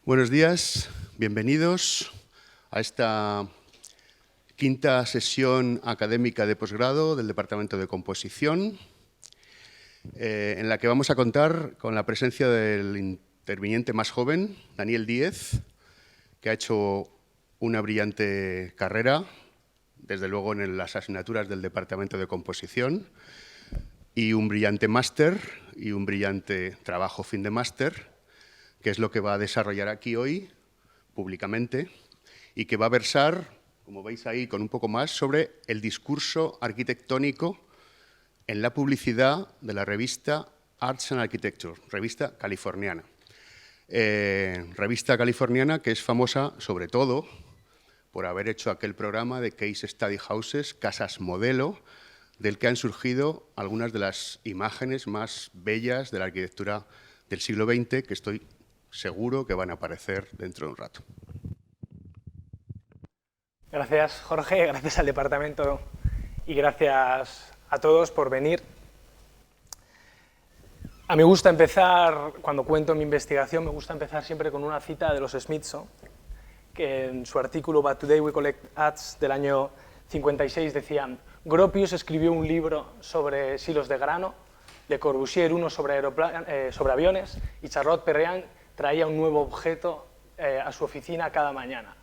Buenos días, bienvenidos a esta quinta sesión académica de posgrado del Departamento de Composición, en la que vamos a contar con la presencia del interviniente más joven, Daniel Díez, que ha hecho una brillante carrera, desde luego en las asignaturas del Departamento de Composición, y un brillante máster y un brillante trabajo fin de máster, que es lo que va a desarrollar aquí hoy, públicamente, y que va a versar, como veis ahí, con un poco más, sobre el discurso arquitectónico en la publicidad de la revista Arts and Architecture, revista californiana. Revista californiana que es famosa, sobre todo, por haber hecho aquel programa de Case Study Houses, casas modelo, del que han surgido algunas de las imágenes más bellas de la arquitectura del siglo XX, que estoy seguro que van a aparecer dentro de un rato. Gracias, Jorge, gracias al departamento y gracias a todos por venir. A mí me gusta empezar, cuando cuento mi investigación, me gusta empezar siempre con una cita de los Smithson, que en su artículo But Today We Collect Ads del año 56 decían: Gropius escribió un libro sobre silos de grano, Le Corbusier uno sobre aviones y Charlotte Perriand traía un nuevo objeto a su oficina cada mañana.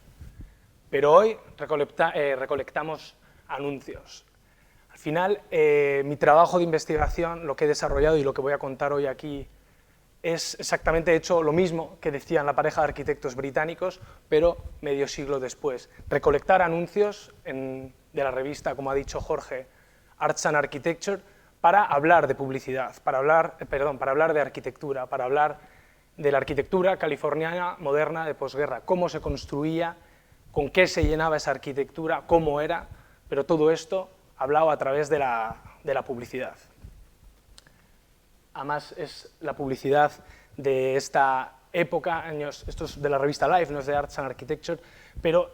Pero hoy recolectamos anuncios. Al final, mi trabajo de investigación, lo que he desarrollado y lo que voy a contar hoy aquí, es exactamente hecho lo mismo que decían la pareja de arquitectos británicos, pero medio siglo después. Recolectar anuncios de la revista, como ha dicho Jorge, Arts and Architecture, para hablar de publicidad, para hablar de arquitectura, para hablar de la arquitectura californiana moderna de posguerra, cómo se construía, con qué se llenaba esa arquitectura, cómo era, pero todo esto hablado a través de la publicidad. Además, es la publicidad de esta época, esto es de la revista Life, no es de Arts and Architecture, pero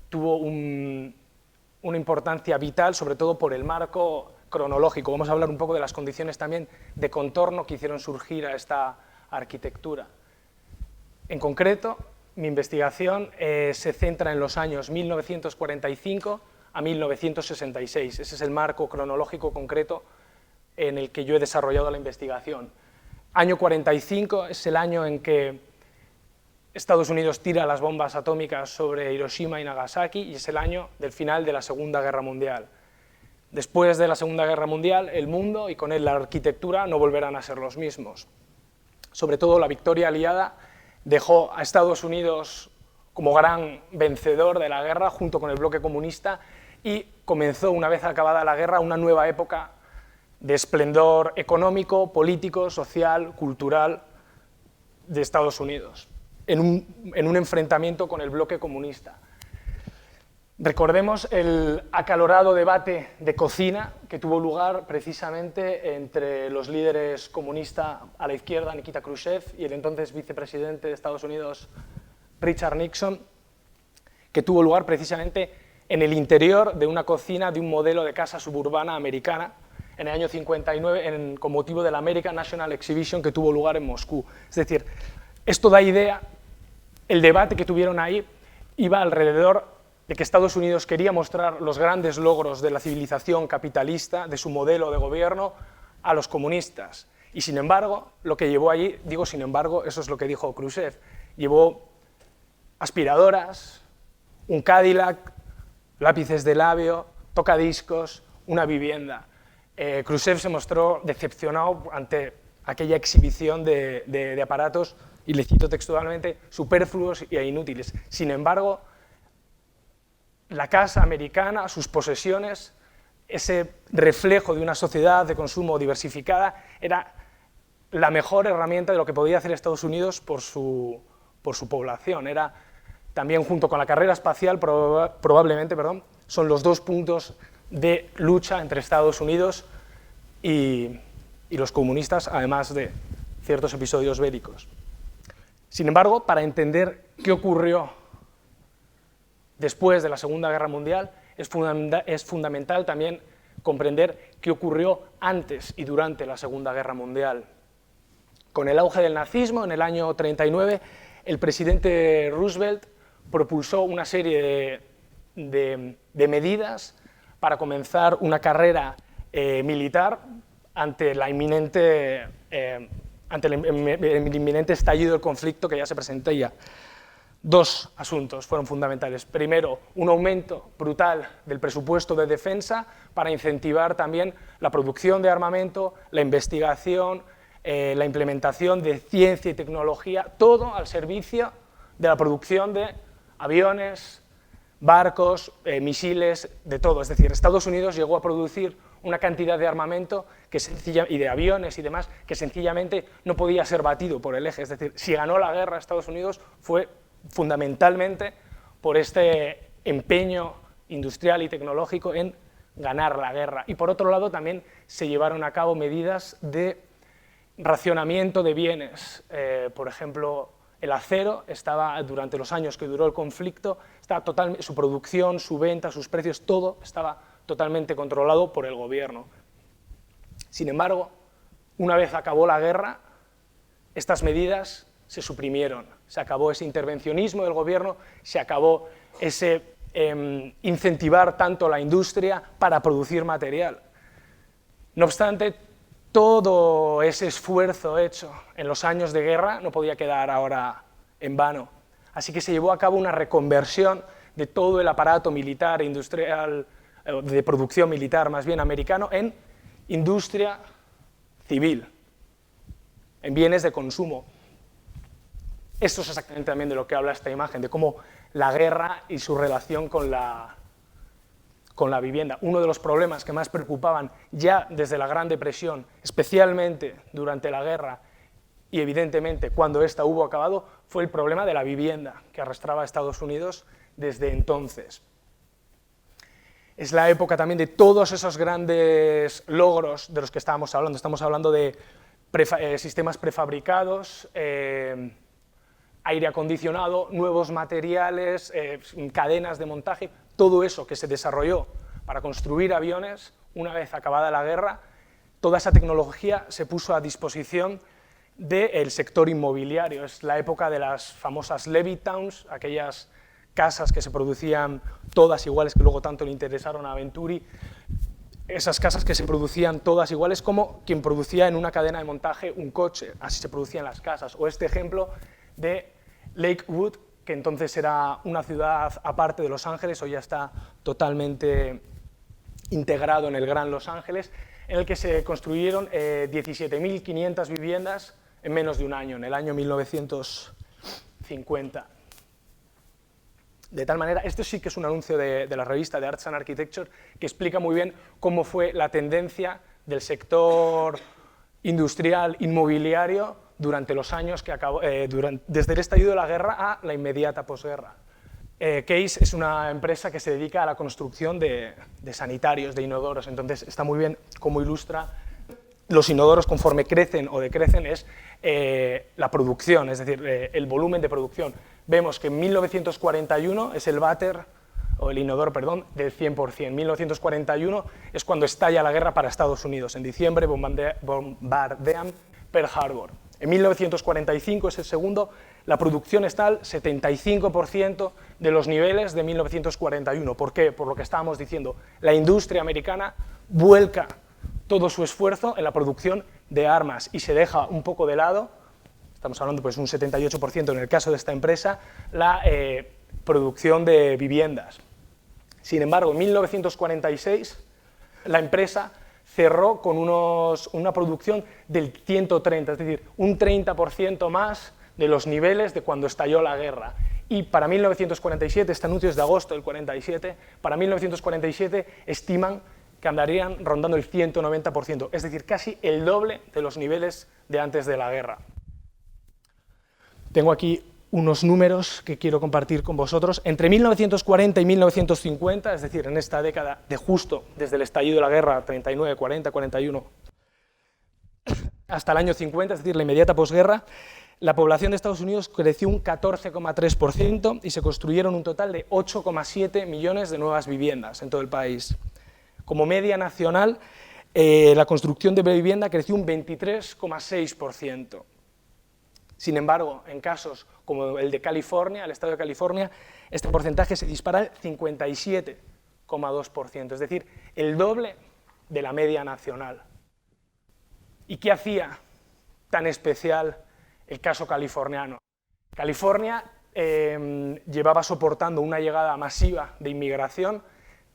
tuvo una importancia vital, sobre todo por el marco cronológico. Vamos a hablar un poco de las condiciones también de contorno que hicieron surgir a esta arquitectura. En concreto, mi investigación se centra en los años 1945 a 1966. Ese es el marco cronológico concreto en el que yo he desarrollado la investigación. Año 45 es el año en que Estados Unidos tira las bombas atómicas sobre Hiroshima y Nagasaki y es el año del final de la Segunda Guerra Mundial. Después de la Segunda Guerra Mundial, el mundo y con él la arquitectura no volverán a ser los mismos. Sobre todo la victoria aliada dejó a Estados Unidos como gran vencedor de la guerra junto con el bloque comunista y comenzó, una vez acabada la guerra, una nueva época de esplendor económico, político, social, cultural de Estados Unidos, en un enfrentamiento con el bloque comunista. Recordemos el acalorado debate de cocina que tuvo lugar precisamente entre los líderes comunistas a la izquierda, Nikita Khrushchev, y el entonces vicepresidente de Estados Unidos, Richard Nixon, que tuvo lugar precisamente en el interior de una cocina de un modelo de casa suburbana americana en el año 59 con motivo de la American National Exhibition que tuvo lugar en Moscú. Es decir, esto da idea, el debate que tuvieron ahí iba alrededor de que Estados Unidos quería mostrar los grandes logros de la civilización capitalista, de su modelo de gobierno, a los comunistas. Y sin embargo, lo que llevó allí, digo sin embargo, eso es lo que dijo Khrushchev, llevó aspiradoras, un Cadillac, lápices de labio, tocadiscos, una vivienda. Khrushchev se mostró decepcionado ante aquella exhibición de aparatos, y le cito textualmente, superfluos e inútiles. Sin embargo, la casa americana, sus posesiones, ese reflejo de una sociedad de consumo diversificada, era la mejor herramienta de lo que podía hacer Estados Unidos por su población. Era también, junto con la carrera espacial, probablemente, son los dos puntos de lucha entre Estados Unidos y los comunistas, además de ciertos episodios bélicos. Sin embargo, para entender qué ocurrió después de la Segunda Guerra Mundial, es fundamental también comprender qué ocurrió antes y durante la Segunda Guerra Mundial. Con el auge del nazismo, en el año 39, el presidente Roosevelt propulsó una serie de medidas para comenzar una carrera militar ante el inminente estallido del conflicto que ya se presentaba. Dos asuntos fueron fundamentales. Primero, un aumento brutal del presupuesto de defensa para incentivar también la producción de armamento, la investigación, la implementación de ciencia y tecnología, todo al servicio de la producción de aviones, barcos, misiles, de todo. Es decir, Estados Unidos llegó a producir una cantidad de armamento y de aviones y demás que sencillamente no podía ser batido por el eje. Es decir, si ganó la guerra Estados Unidos fue fundamentalmente por este empeño industrial y tecnológico en ganar la guerra. Y por otro lado también se llevaron a cabo medidas de racionamiento de bienes. Por ejemplo, el acero estaba, durante los años que duró el conflicto, su producción, su venta, sus precios, todo estaba totalmente controlado por el gobierno. Sin embargo, una vez acabó la guerra, estas medidas se suprimieron, se acabó ese intervencionismo del gobierno, se acabó ese incentivar tanto la industria para producir material. No obstante, todo ese esfuerzo hecho en los años de guerra no podía quedar ahora en vano. Así que se llevó a cabo una reconversión de todo el aparato militar, industrial, de producción militar más bien americano, en industria civil, en bienes de consumo. Esto es exactamente también de lo que habla esta imagen, de cómo la guerra y su relación con la vivienda. Uno de los problemas que más preocupaban ya desde la Gran Depresión, especialmente durante la guerra y evidentemente cuando ésta hubo acabado, fue el problema de la vivienda que arrastraba a Estados Unidos desde entonces. Es la época también de todos esos grandes logros de los que estábamos hablando. Estamos hablando de sistemas prefabricados, aire acondicionado, nuevos materiales, cadenas de montaje, todo eso que se desarrolló para construir aviones. Una vez acabada la guerra, toda esa tecnología se puso a disposición del sector inmobiliario. Es la época de las famosas Levittown, aquellas casas que se producían todas iguales, que luego tanto le interesaron a Venturi, esas casas que se producían todas iguales, como quien producía en una cadena de montaje un coche, así se producían las casas. O este ejemplo de Lakewood, que entonces era una ciudad aparte de Los Ángeles, hoy ya está totalmente integrado en el Gran Los Ángeles, en el que se construyeron 17.500 viviendas en menos de un año, en el año 1950. De tal manera, esto sí que es un anuncio de la revista de Arts and Architecture que explica muy bien cómo fue la tendencia del sector industrial inmobiliario durante los años que acabó, desde el estallido de la guerra a la inmediata posguerra. Case es una empresa que se dedica a la construcción de sanitarios, de inodoros, entonces está muy bien cómo ilustra los inodoros conforme crecen o decrecen, es la producción, es decir, el volumen de producción. Vemos que en 1941 es el váter, o el inodoro, perdón, del 100%. En 1941 es cuando estalla la guerra para Estados Unidos. En diciembre bombardean Pearl Harbor. En 1945 es el segundo, la producción está al 75% de los niveles de 1941. ¿Por qué? Por lo que estábamos diciendo, la industria americana vuelca todo su esfuerzo en la producción de armas y se deja un poco de lado, estamos hablando pues un 78% en el caso de esta empresa, la producción de viviendas. Sin embargo, en 1946 la empresa cerró con una producción del 130, es decir, un 30% más de los niveles de cuando estalló la guerra. Y para 1947, este anuncio es de agosto del 47, para 1947 estiman que andarían rondando el 190%, es decir, casi el doble de los niveles de antes de la guerra. Tengo aquí unos números que quiero compartir con vosotros. Entre 1940 y 1950, es decir, en esta década de justo desde el estallido de la guerra, 39, 40, 41, hasta el año 50, es decir, la inmediata posguerra, la población de Estados Unidos creció un 14,3% y se construyeron un total de 8,7 millones de nuevas viviendas en todo el país. Como media nacional, la construcción de vivienda creció un 23,6%. Sin embargo, en casos como el de California, el estado de California, este porcentaje se dispara al 57,2%, es decir, el doble de la media nacional. ¿Y qué hacía tan especial el caso californiano? California llevaba soportando una llegada masiva de inmigración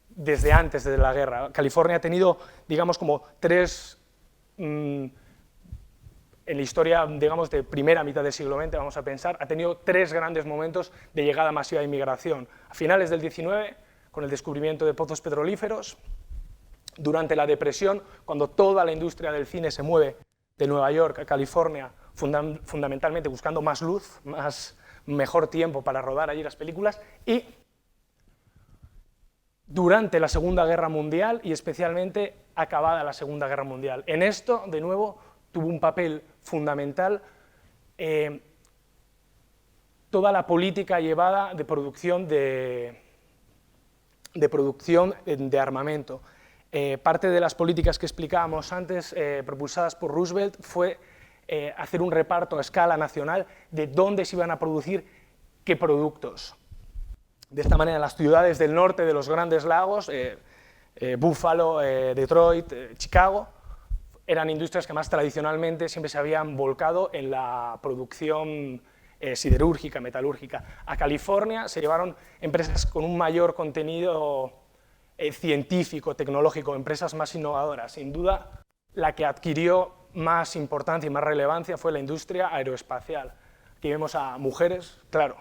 desde antes de la guerra. California ha tenido, digamos, como tres, en la historia, digamos, de primera mitad del siglo XX, vamos a pensar, ha tenido tres grandes momentos de llegada masiva de inmigración. A finales del 19, con el descubrimiento de pozos petrolíferos, durante la depresión, cuando toda la industria del cine se mueve de Nueva York a California, fundamentalmente buscando más luz, mejor tiempo para rodar allí las películas, y durante la Segunda Guerra Mundial y especialmente acabada la Segunda Guerra Mundial. En esto, de nuevo, tuvo un papel fundamental toda la política llevada de producción de armamento. Parte de las políticas que explicábamos antes, propulsadas por Roosevelt, fue hacer un reparto a escala nacional de dónde se iban a producir qué productos. De esta manera, las ciudades del norte de los Grandes Lagos, Buffalo, Detroit, Chicago, eran industrias que más tradicionalmente siempre se habían volcado en la producción siderúrgica, metalúrgica. A California se llevaron empresas con un mayor contenido científico, tecnológico, empresas más innovadoras. Sin duda, la que adquirió más importancia y más relevancia fue la industria aeroespacial. Aquí vemos a mujeres, claro,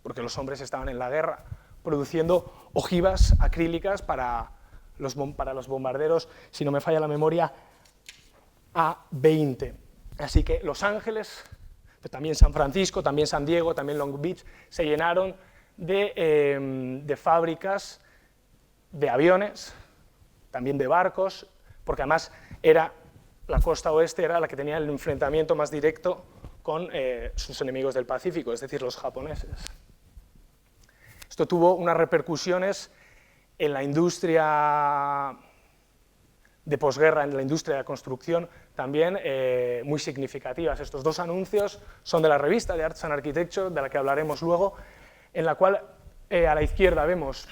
porque los hombres estaban en la guerra, produciendo ojivas acrílicas para los bombarderos, si no me falla la memoria, A-20. Así que Los Ángeles, pero también San Francisco, también San Diego, también Long Beach, se llenaron de fábricas de aviones, también de barcos, porque además la costa oeste era la que tenía el enfrentamiento más directo con sus enemigos del Pacífico, es decir, los japoneses. Esto tuvo unas repercusiones en la industria de posguerra, en la industria de la construcción, también muy significativas. Estos dos anuncios son de la revista de Arts and Architecture, de la que hablaremos luego, en la cual a la izquierda vemos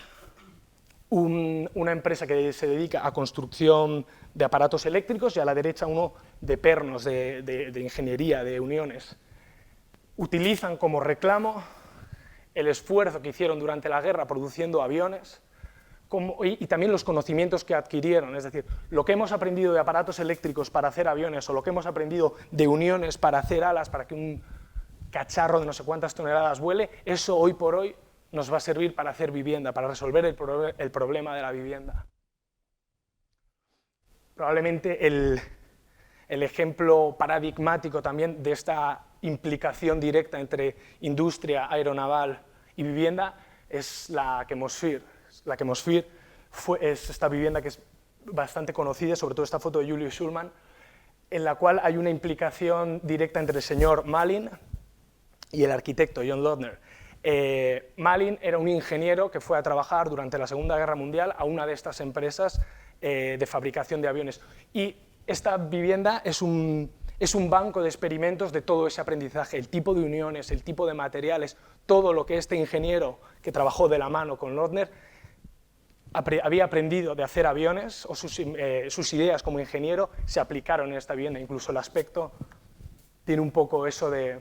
una empresa que se dedica a construcción de aparatos eléctricos y a la derecha uno de pernos, de ingeniería, de uniones. Utilizan como reclamo el esfuerzo que hicieron durante la guerra produciendo aviones y también los conocimientos que adquirieron, es decir, lo que hemos aprendido de aparatos eléctricos para hacer aviones o lo que hemos aprendido de uniones para hacer alas, para que un cacharro de no sé cuántas toneladas vuele, eso hoy por hoy nos va a servir para hacer vivienda, para resolver el problema de la vivienda. Probablemente el ejemplo paradigmático también de esta implicación directa entre industria aeronaval y vivienda es la Chemosphere. La Chemosphere es esta vivienda que es bastante conocida, sobre todo esta foto de Julius Schulman, en la cual hay una implicación directa entre el señor Malin y el arquitecto John Lautner. Malin era un ingeniero que fue a trabajar durante la Segunda Guerra Mundial a una de estas empresas de fabricación de aviones. Y esta vivienda es un banco de experimentos de todo ese aprendizaje, el tipo de uniones, el tipo de materiales, todo lo que este ingeniero que trabajó de la mano con Lautner había aprendido de hacer aviones, o sus ideas como ingeniero se aplicaron en esta vivienda. Incluso el aspecto tiene un poco eso de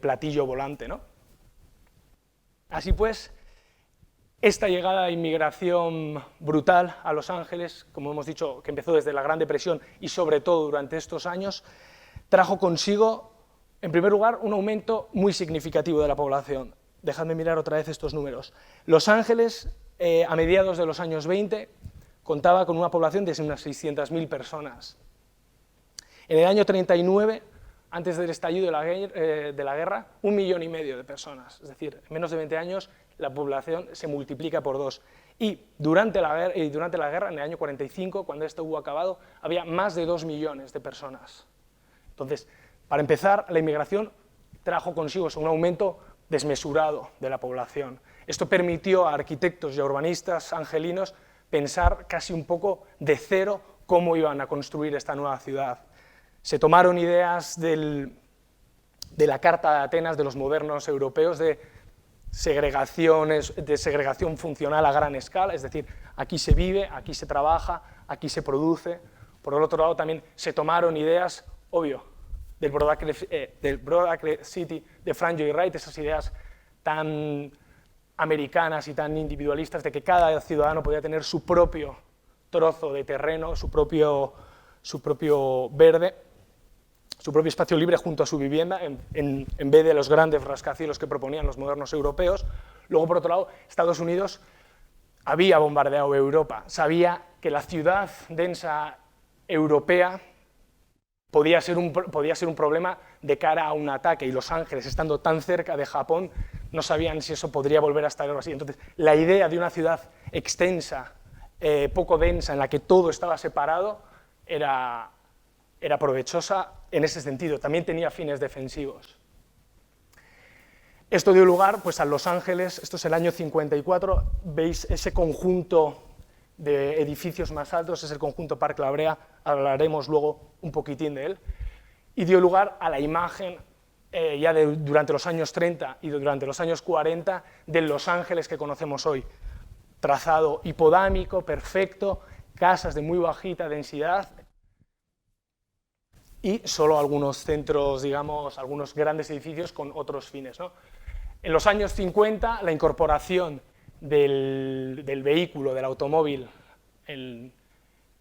platillo volante, ¿no? Así pues, esta llegada de inmigración brutal a Los Ángeles, como hemos dicho, que empezó desde la Gran Depresión y sobre todo durante estos años, trajo consigo, en primer lugar, un aumento muy significativo de la población. Dejadme mirar otra vez estos números. Los Ángeles, a mediados de los años 20, contaba con una población de unas 600.000 personas. En el año 39, antes del estallido de la guerra, 1,5 millones de personas. Es decir, en menos de 20 años la población se multiplica por 2. Y durante la guerra, en el año 45, cuando esto hubo acabado, había más de 2 millones de personas. Entonces, para empezar, la inmigración trajo consigo un aumento desmesurado de la población. Esto permitió a arquitectos y a urbanistas angelinos pensar casi un poco de cero cómo iban a construir esta nueva ciudad. Se tomaron ideas del de la Carta de Atenas de los modernos europeos de segregación funcional a gran escala, es decir, aquí se vive, aquí se trabaja, aquí se produce. Por el otro lado, también se tomaron ideas, obvio, del Broad City de Frank Lloyd Wright, esas ideas tan americanas y tan individualistas de que cada ciudadano podía tener su propio trozo de terreno, su propio verde, su propio espacio libre junto a su vivienda, en vez de los grandes rascacielos que proponían los modernos europeos. Luego, por otro lado, Estados Unidos había bombardeado Europa, sabía que la ciudad densa europea podía ser un problema de cara a un ataque, y Los Ángeles, estando tan cerca de Japón, no sabían si eso podría volver a estar algo así. Entonces, la idea de una ciudad extensa, poco densa, en la que todo estaba separado, era provechosa en ese sentido. También tenía fines defensivos. Esto dio lugar pues, a Los Ángeles, esto es el año 54, veis ese conjunto de edificios más altos, es el conjunto Parque La Brea, hablaremos luego un poquitín de él, y dio lugar a la imagen durante los años 30 y durante los años 40 de Los Ángeles que conocemos hoy. Trazado hipodámico, perfecto, casas de muy bajita densidad y solo algunos centros, digamos, algunos grandes edificios con otros fines, ¿no? En los años 50, la incorporación del vehículo, del automóvil, en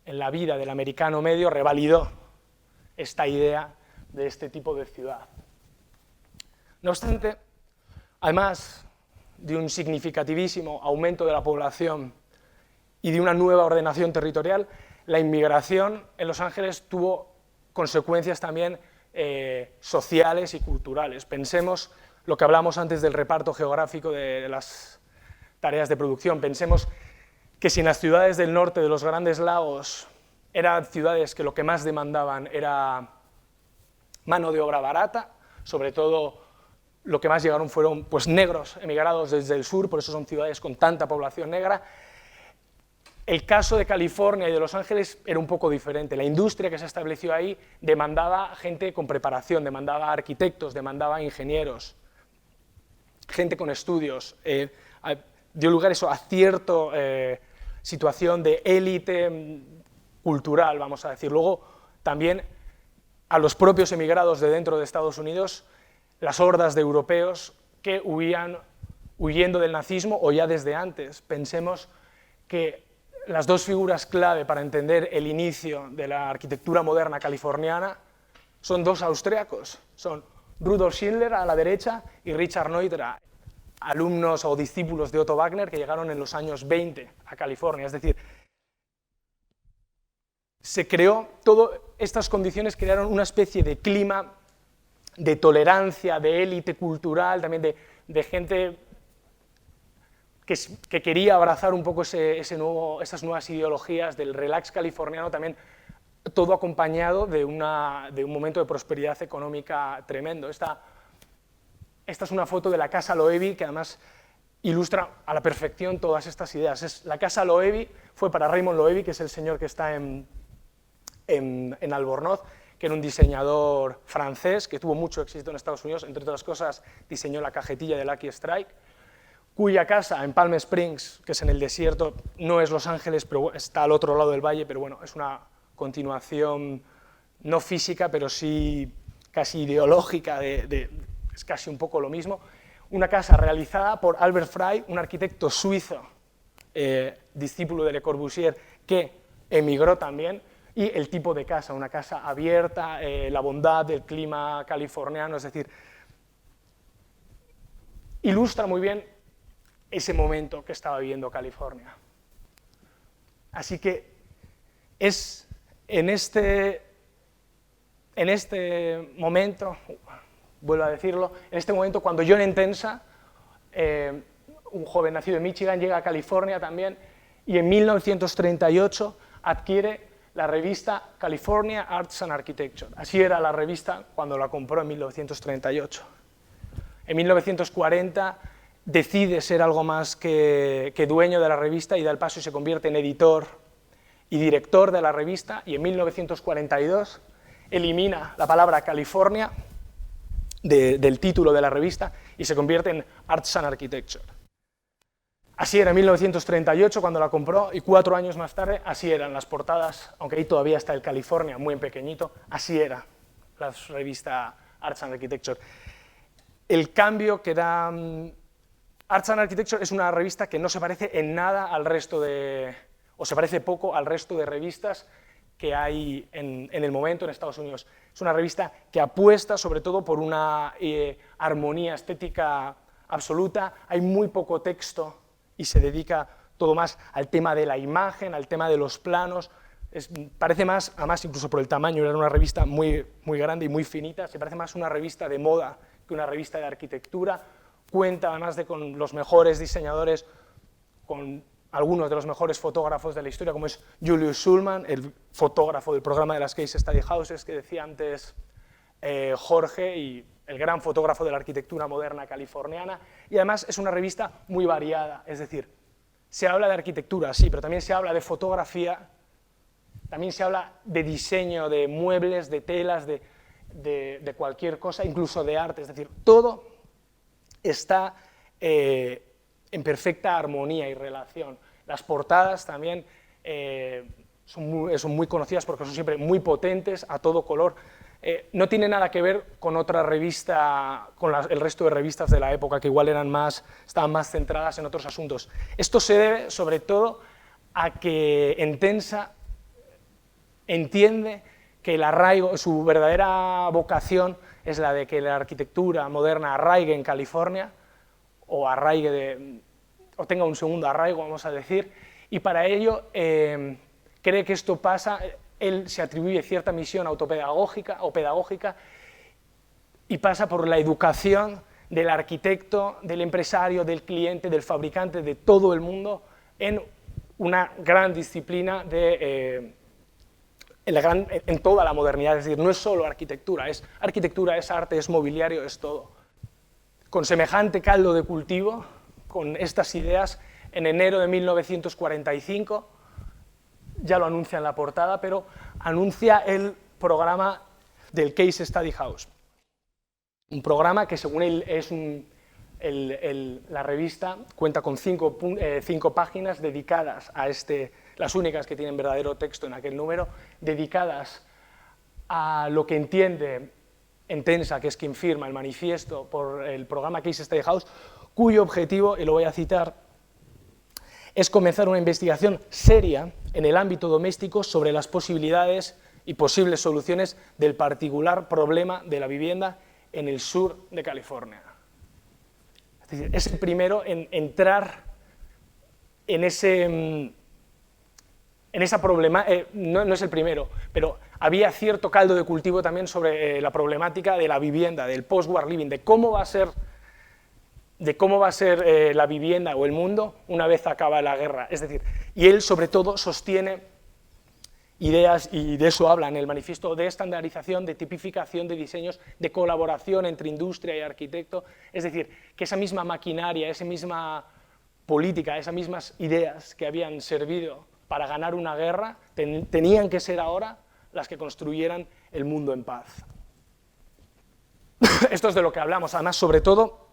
la vida del americano medio, revalidó esta idea de este tipo de ciudad. No obstante, además de un significativísimo aumento de la población y de una nueva ordenación territorial, la inmigración en Los Ángeles tuvo consecuencias también sociales y culturales. Pensemos lo que hablamos antes del reparto geográfico de las tareas de producción. Pensemos que si en las ciudades del norte de los Grandes Lagos eran ciudades que lo que más demandaban era mano de obra barata, sobre todo lo que más llegaron fueron pues, negros emigrados desde el sur, por eso son ciudades con tanta población negra. El caso de California y de Los Ángeles era un poco diferente. La industria que se estableció ahí demandaba gente con preparación, demandaba arquitectos, demandaba ingenieros, gente con estudios. Dio lugar eso a cierta situación de élite cultural, vamos a decir. Luego, también a los propios emigrados de dentro de Estados Unidos, las hordas de europeos que huían huyendo del nazismo o ya desde antes. Pensemos que las dos figuras clave para entender el inicio de la arquitectura moderna californiana son dos austriacos, son Rudolf Schindler a la derecha y Richard Neutra, alumnos o discípulos de Otto Wagner que llegaron en los años 20 a California. Es decir, se creó, todas estas condiciones crearon una especie de clima de tolerancia, de élite cultural, también de gente que quería abrazar un poco esas nuevas ideologías del relax californiano, también todo acompañado de un momento de prosperidad económica tremendo. Esta es una foto de la Casa Loewy que además ilustra a la perfección todas estas ideas. La Casa Loewy fue para Raymond Loewy, que es el señor que está en Albornoz, que era un diseñador francés que tuvo mucho éxito en Estados Unidos, entre otras cosas diseñó la cajetilla de Lucky Strike, cuya casa en Palm Springs, que es en el desierto, no es Los Ángeles, pero está al otro lado del valle, pero bueno, es una continuación no física, pero sí casi ideológica, es casi un poco lo mismo. Una casa realizada por Albert Frey, un arquitecto suizo, discípulo de Le Corbusier, que emigró también, y el tipo de casa, una casa abierta, la bondad del clima californiano, es decir, ilustra muy bien ese momento que estaba viviendo California. Así que es en este momento, vuelvo a decirlo, en este momento cuando John Entensa, un joven nacido en Michigan, llega a California también, y en 1938 adquiere la revista California Arts and Architecture. Así era la revista cuando la compró en 1938. En 1940 decide ser algo más que dueño de la revista y da el paso y se convierte en editor y director de la revista, y en 1942 elimina la palabra California del título de la revista y se convierte en Arts and Architecture. Así era en 1938 cuando la compró y 4 años más tarde así eran las portadas, aunque ahí todavía está el California muy en pequeñito, así era la revista Arts and Architecture. El cambio que da Arts and Architecture es una revista que no se parece en nada al resto o se parece poco al resto de revistas que hay en el momento en Estados Unidos. Es una revista que apuesta sobre todo por una armonía estética absoluta, hay muy poco texto y se dedica todo más al tema de la imagen, al tema de los planos. Parece más, además incluso por el tamaño, era una revista muy grande y muy finita, se parece más una revista de moda que una revista de arquitectura. Cuenta además con los mejores diseñadores, con algunos de los mejores fotógrafos de la historia, como es Julius Schulman, el fotógrafo del programa de las Case Study Houses que decía antes Jorge, y el gran fotógrafo de la arquitectura moderna californiana, y además es una revista muy variada, es decir, se habla de arquitectura, sí, pero también se habla de fotografía, también se habla de diseño, de muebles, de telas, de cualquier cosa, incluso de arte, es decir, todo está en perfecta armonía y relación. Las portadas también son muy conocidas porque son siempre muy potentes, a todo color. No tiene nada que ver con otra revista, con el resto de revistas de la época, que igual estaban más centradas en otros asuntos. Esto se debe, sobre todo, a que Entensa entiende que el arraigo, su verdadera vocación es la de que la arquitectura moderna arraigue en California, o tenga un segundo arraigo, vamos a decir, y para ello cree que esto pasa. Él se atribuye cierta misión autopedagógica o pedagógica y pasa por la educación del arquitecto, del empresario, del cliente, del fabricante, de todo el mundo en una gran disciplina en toda la modernidad. Es decir, no es solo arquitectura, es arte, es mobiliario, es todo. Con semejante caldo de cultivo, con estas ideas, en enero de 1945, ya lo anuncia en la portada, pero anuncia el programa del Case Study House. Un programa que, según él, la revista cuenta con 5 páginas dedicadas a las únicas que tienen verdadero texto en aquel número, dedicadas a lo que entiende Entensa, que es quien firma el manifiesto por el programa Case Study House, cuyo objetivo, y lo voy a citar, es comenzar una investigación seria en el ámbito doméstico sobre las posibilidades y posibles soluciones del particular problema de la vivienda en el sur de California. Es decir, es el primero en entrar en esa problema, no es el primero, pero había cierto caldo de cultivo también sobre la problemática de la vivienda, del post-war living, de cómo va a ser la vivienda o el mundo una vez acaba la guerra. Es decir, y él sobre todo sostiene ideas, y de eso habla en el manifiesto, de estandarización, de tipificación de diseños, de colaboración entre industria y arquitecto. Es decir, que esa misma maquinaria, esa misma política, esas mismas ideas que habían servido para ganar una guerra, tenían que ser ahora las que construyeran el mundo en paz. Esto es de lo que hablamos. Además, sobre todo,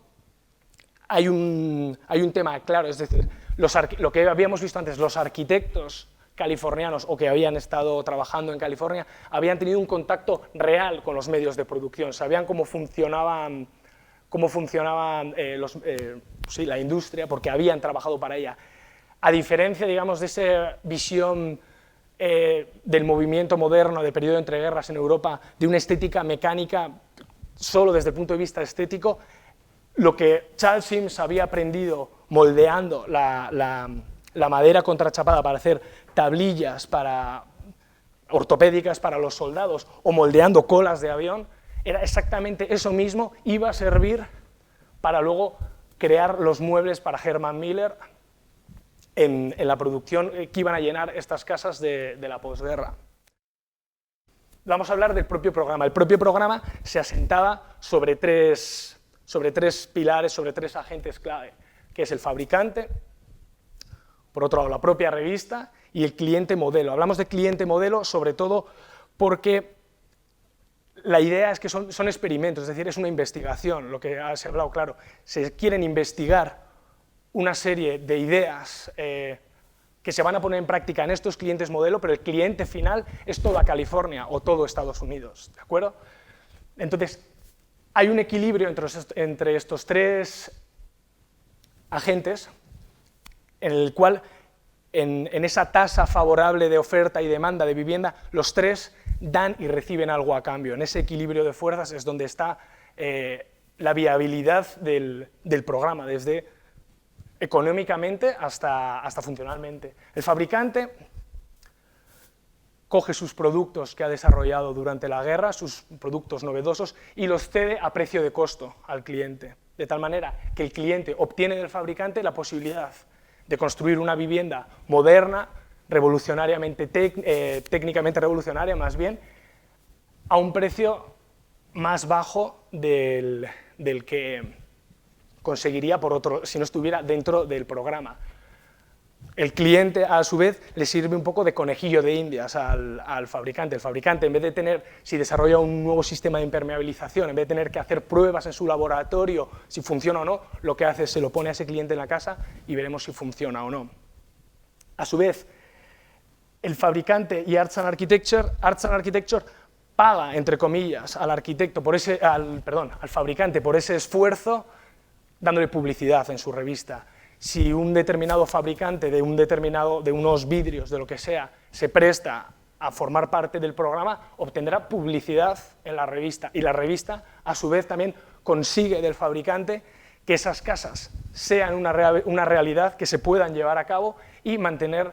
hay un tema claro, es decir, lo que habíamos visto antes, los arquitectos californianos o que habían estado trabajando en California habían tenido un contacto real con los medios de producción, sabían cómo funcionaban la industria, porque habían trabajado para ella. A diferencia, digamos, de esa visión del movimiento moderno de periodo entre guerras en Europa, de una estética mecánica solo desde el punto de vista estético, lo que Charles Sims había aprendido moldeando la madera contrachapada para hacer tablillas ortopédicas para los soldados o moldeando colas de avión, era exactamente eso mismo, iba a servir para luego crear los muebles para Herman Miller en la producción que iban a llenar estas casas de la posguerra. Vamos a hablar del propio programa. El propio programa se asentaba sobre tres pilares, sobre 3 agentes clave, que es el fabricante, por otro lado la propia revista y el cliente modelo. Hablamos de cliente modelo sobre todo porque la idea es que son experimentos, es decir, es una investigación, lo que se ha hablado, claro. Se quieren investigar una serie de ideas que se van a poner en práctica en estos clientes modelo, pero el cliente final es toda California o todo Estados Unidos, ¿de acuerdo? Entonces, hay un equilibrio entre estos tres agentes, en el cual, en esa tasa favorable de oferta y demanda de vivienda, los tres dan y reciben algo a cambio. En ese equilibrio de fuerzas es donde está la viabilidad del programa, desde económicamente hasta funcionalmente. El fabricante coge sus productos que ha desarrollado durante la guerra, sus productos novedosos, y los cede a precio de costo al cliente, de tal manera que el cliente obtiene del fabricante la posibilidad de construir una vivienda moderna, revolucionariamente técnicamente revolucionaria más bien, a un precio más bajo del que conseguiría si no estuviera dentro del programa. El cliente, a su vez, le sirve un poco de conejillo de indias al fabricante. El fabricante, en vez de tener, si desarrolla un nuevo sistema de impermeabilización, en vez de tener que hacer pruebas en su laboratorio si funciona o no, lo que hace es se lo pone a ese cliente en la casa y veremos si funciona o no. A su vez, el fabricante y Arts and Architecture paga, entre comillas, al fabricante por ese esfuerzo, dándole publicidad en su revista. Si un determinado fabricante de unos vidrios, de lo que sea, se presta a formar parte del programa, obtendrá publicidad en la revista, y la revista, a su vez, también consigue del fabricante que esas casas sean una realidad, que se puedan llevar a cabo y mantener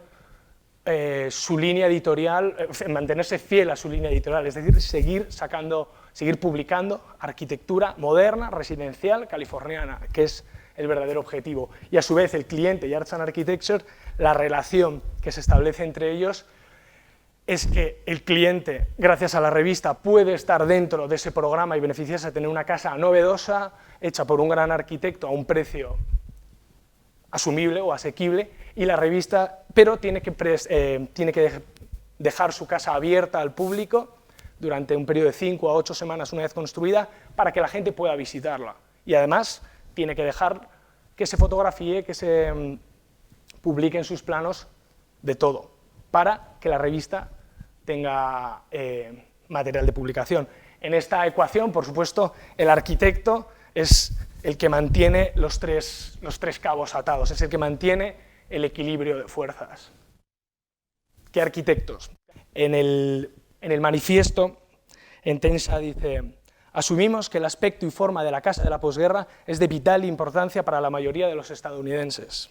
su línea editorial, mantenerse fiel a su línea editorial, es decir, seguir publicando arquitectura moderna, residencial, californiana, que es el verdadero objetivo. Y a su vez el cliente y Arts and Architecture, la relación que se establece entre ellos es que el cliente, gracias a la revista, puede estar dentro de ese programa y beneficiarse de tener una casa novedosa, hecha por un gran arquitecto a un precio asumible o asequible, y la revista, pero tiene que dejar su casa abierta al público durante un periodo de 5 a 8 semanas una vez construida para que la gente pueda visitarla. Y además tiene que dejar que se fotografíe, que se publiquen sus planos de todo, para que la revista tenga material de publicación. En esta ecuación, por supuesto, el arquitecto es el que mantiene los tres cabos atados, es el que mantiene el equilibrio de fuerzas. ¿Qué arquitectos? En el manifiesto, Entensa dice: asumimos que el aspecto y forma de la casa de la posguerra es de vital importancia para la mayoría de los estadounidenses.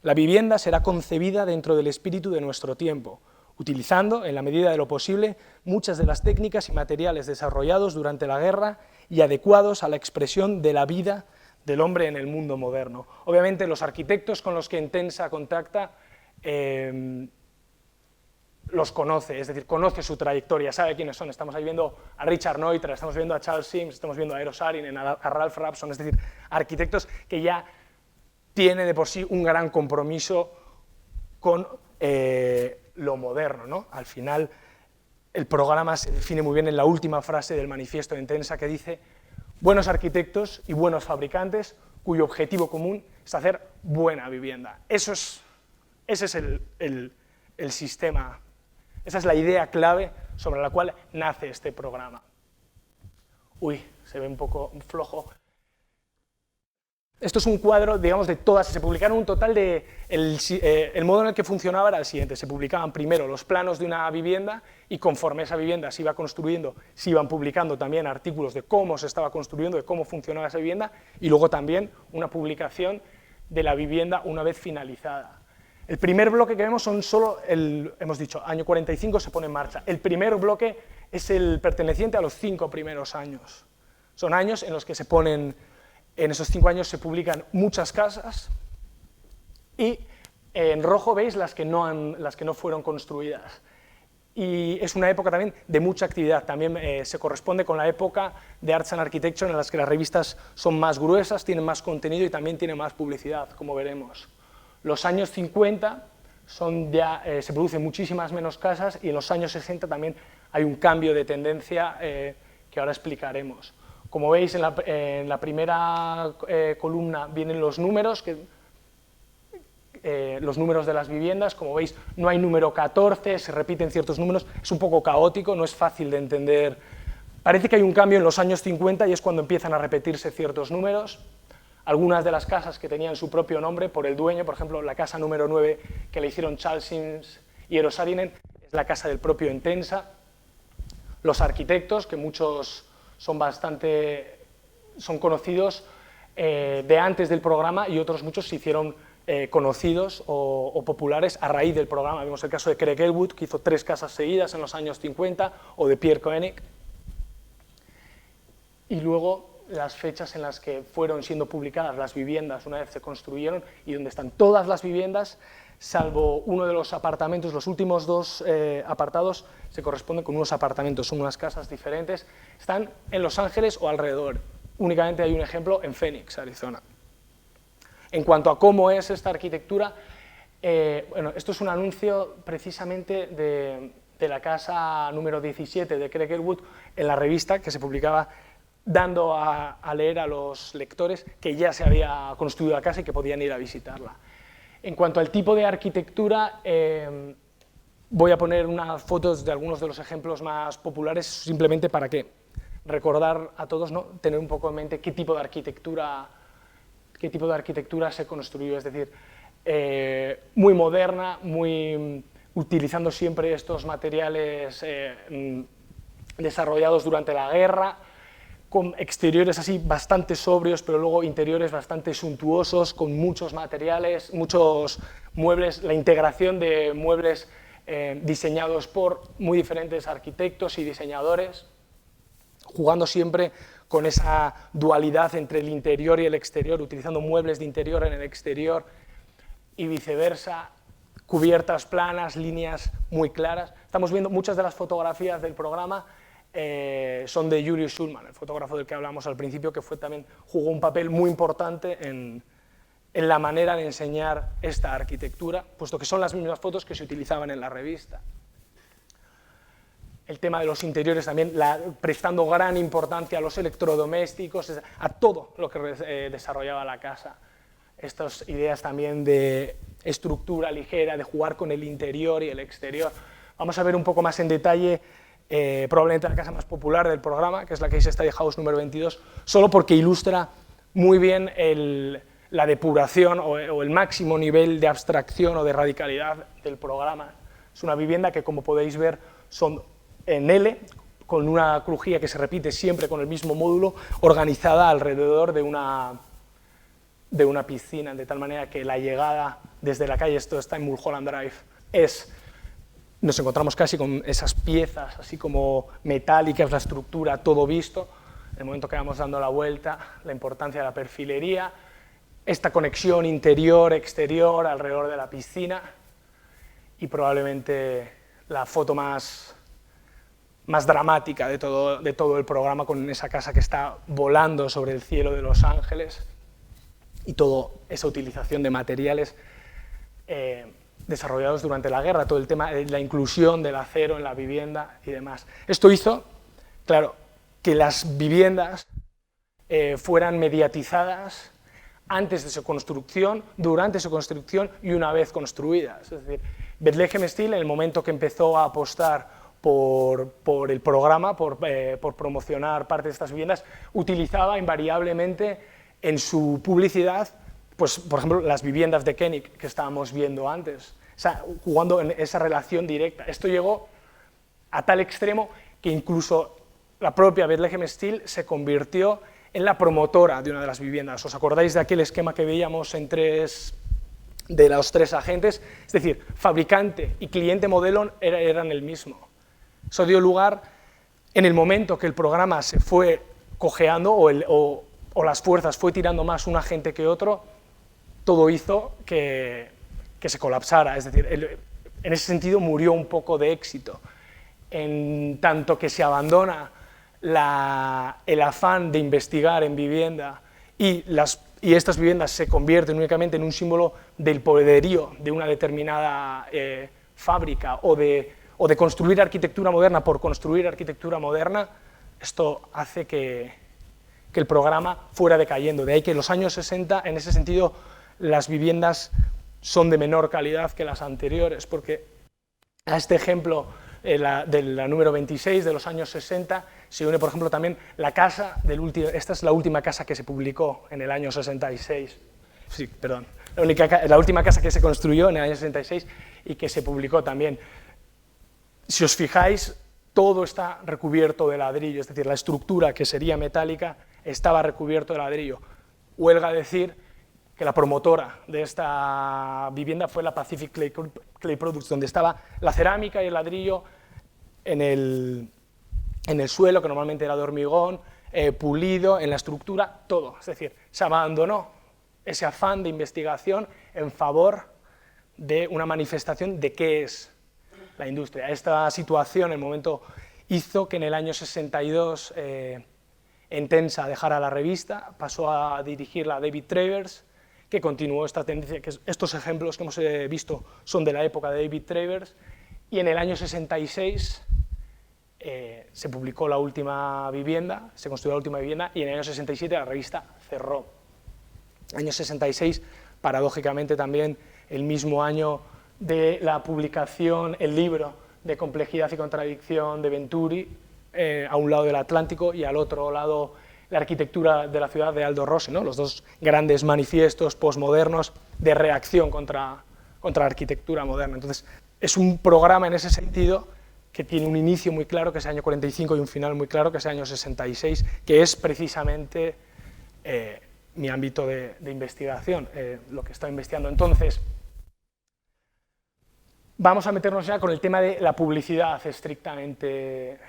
La vivienda será concebida dentro del espíritu de nuestro tiempo, utilizando, en la medida de lo posible, muchas de las técnicas y materiales desarrollados durante la guerra y adecuados a la expresión de la vida del hombre en el mundo moderno. Obviamente, los arquitectos con los que Entensa contacta los conoce, es decir, conoce su trayectoria, sabe quiénes son. Estamos ahí viendo a Richard Neutra, estamos viendo a Charles Sims, estamos viendo a Eero Saarinen, a Ralph Rapson, es decir, arquitectos que ya tienen de por sí un gran compromiso con lo moderno, ¿no? Al final, el programa se define muy bien en la última frase del manifiesto de Entensa, que dice: buenos arquitectos y buenos fabricantes cuyo objetivo común es hacer buena vivienda. Ese es el sistema, esa es la idea clave sobre la cual nace este programa. Uy, se ve un poco flojo. Esto es un cuadro, digamos, de todas, se publicaron un total de... El modo en el que funcionaba era el siguiente: se publicaban primero los planos de una vivienda y conforme esa vivienda se iba construyendo, se iban publicando también artículos de cómo se estaba construyendo, de cómo funcionaba esa vivienda, y luego también una publicación de la vivienda una vez finalizada. El primer bloque que vemos son solo, hemos dicho, año 45 se pone en marcha. El primer bloque es el perteneciente a los 5 primeros años. Son años en los que se ponen... En esos 5 años se publican muchas casas y en rojo veis las que no fueron construidas. Y es una época también de mucha actividad, también se corresponde con la época de Arts and Architecture, en las que las revistas son más gruesas, tienen más contenido y también tienen más publicidad, como veremos. Los años 50 se producen muchísimas menos casas, y en los años 60 también hay un cambio de tendencia que ahora explicaremos. Como veis, en la primera columna vienen los números, los números de las viviendas. Como veis, no hay número 14, se repiten ciertos números, es un poco caótico, no es fácil de entender. Parece que hay un cambio en los años 50 y es cuando empiezan a repetirse ciertos números. Algunas de las casas que tenían su propio nombre por el dueño, por ejemplo, la casa número 9 que le hicieron Charles Sims y Eero Saarinen, es la casa del propio Entensa. Los arquitectos, que muchos son conocidos de antes del programa y otros muchos se hicieron conocidos o populares a raíz del programa. Vemos el caso de Craig Elwood, que hizo 3 casas seguidas en los años 50, o de Pierre Koenig. Y luego las fechas en las que fueron siendo publicadas las viviendas una vez se construyeron y donde están todas las viviendas, salvo uno de los apartamentos. Los últimos 2 apartados se corresponden con unos apartamentos, son unas casas diferentes, están en Los Ángeles o alrededor. Únicamente hay un ejemplo en Phoenix, Arizona. En cuanto a cómo es esta arquitectura, bueno, esto es un anuncio precisamente de la casa número 17 de Craig Elwood en la revista que se publicaba, dando a leer a los lectores que ya se había construido la casa y que podían ir a visitarla. En cuanto al tipo de arquitectura, voy a poner unas fotos de algunos de los ejemplos más populares, simplemente para que recordar a todos, ¿no?, tener un poco en mente qué tipo de arquitectura se construyó, es decir, muy moderna, utilizando siempre estos materiales desarrollados durante la guerra, con exteriores así bastante sobrios, pero luego interiores bastante suntuosos, con muchos materiales, muchos muebles, la integración de muebles diseñados por muy diferentes arquitectos y diseñadores, jugando siempre con esa dualidad entre el interior y el exterior, utilizando muebles de interior en el exterior y viceversa, cubiertas planas, líneas muy claras. Estamos viendo muchas de las fotografías del programa, son de Julius Schulman, el fotógrafo del que hablamos al principio, que jugó un papel muy importante en la manera de enseñar esta arquitectura, puesto que son las mismas fotos que se utilizaban en la revista. El tema de los interiores también, prestando gran importancia a los electrodomésticos, a todo lo que desarrollaba la casa. Estas ideas también de estructura ligera, de jugar con el interior y el exterior. Vamos a ver un poco más en detalle probablemente la casa más popular del programa, que es la Case Study House número 22, solo porque ilustra muy bien la depuración o el máximo nivel de abstracción o de radicalidad del programa. Es una vivienda que, como podéis ver, son en L, con una crujía que se repite siempre con el mismo módulo, organizada alrededor de una piscina, de tal manera que la llegada desde la calle, esto está en Mulholland Drive, nos encontramos casi con esas piezas, así como metálicas, la estructura, todo visto. En el momento que vamos dando la vuelta, la importancia de la perfilería, esta conexión interior-exterior alrededor de la piscina y probablemente la foto más dramática de todo el programa, con esa casa que está volando sobre el cielo de Los Ángeles y toda esa utilización de materiales desarrollados durante la guerra, todo el tema de la inclusión del acero en la vivienda y demás. Esto hizo, claro, que las viviendas fueran mediatizadas antes de su construcción, durante su construcción y una vez construidas. Es decir, Bethlehem Steel, en el momento que empezó a apostar por el programa, por promocionar parte de estas viviendas, utilizaba invariablemente en su publicidad, pues, por ejemplo, las viviendas de Koenig que estábamos viendo antes, o sea, jugando en esa relación directa. Esto llegó a tal extremo que incluso la propia Bethlehem Steel se convirtió en la promotora de una de las viviendas. ¿Os acordáis de aquel esquema que veíamos de los 3 agentes? Es decir, fabricante y cliente modelo eran el mismo. Eso dio lugar, en el momento que el programa se fue cojeando o las fuerzas fue tirando más un agente que otro, todo hizo que se colapsara. Es decir, en ese sentido murió un poco de éxito, en tanto que se abandona el afán de investigar en vivienda y estas viviendas se convierten únicamente en un símbolo del poderío de una determinada fábrica o de construir arquitectura moderna por construir arquitectura moderna. esto hace que el programa fuera decayendo. De ahí que en los años 60, en ese sentido, las viviendas son de menor calidad que las anteriores, porque a este ejemplo de la número 26 de los años 60 se une, por ejemplo, también la casa esta es la última casa que se publicó en el año 66, sí, perdón, la última casa que se construyó en el año 66 y que se publicó también. Si os fijáis, todo está recubierto de ladrillo, es decir, la estructura que sería metálica estaba recubierto de ladrillo. Huelga decir que la promotora de esta vivienda fue la Pacific Clay Products, donde estaba la cerámica y el ladrillo en el suelo, que normalmente era de hormigón, pulido, en la estructura, todo. Es decir, se abandonó ese afán de investigación en favor de una manifestación de qué es la industria. Esta situación, en el momento, hizo que en el año 62 Entensa dejara la revista, pasó a dirigirla a David Travers, que continuó esta tendencia, que estos ejemplos que hemos visto son de la época de David Travers, y en el año 66 se publicó la última vivienda, se construyó la última vivienda, y en el año 67 la revista cerró. Año 66, paradójicamente también el mismo año de la publicación, el libro de Complejidad y Contradicción de Venturi, a un lado del Atlántico y al otro lado la arquitectura de la ciudad de Aldo Rossi, ¿no? Los dos grandes manifiestos postmodernos de reacción contra la arquitectura moderna. Entonces, es un programa en ese sentido que tiene un inicio muy claro, que es el año 45, y un final muy claro, que es el año 66, que es precisamente mi ámbito de investigación, lo que estoy investigando. Entonces, vamos a meternos ya con el tema de la publicidad estrictamente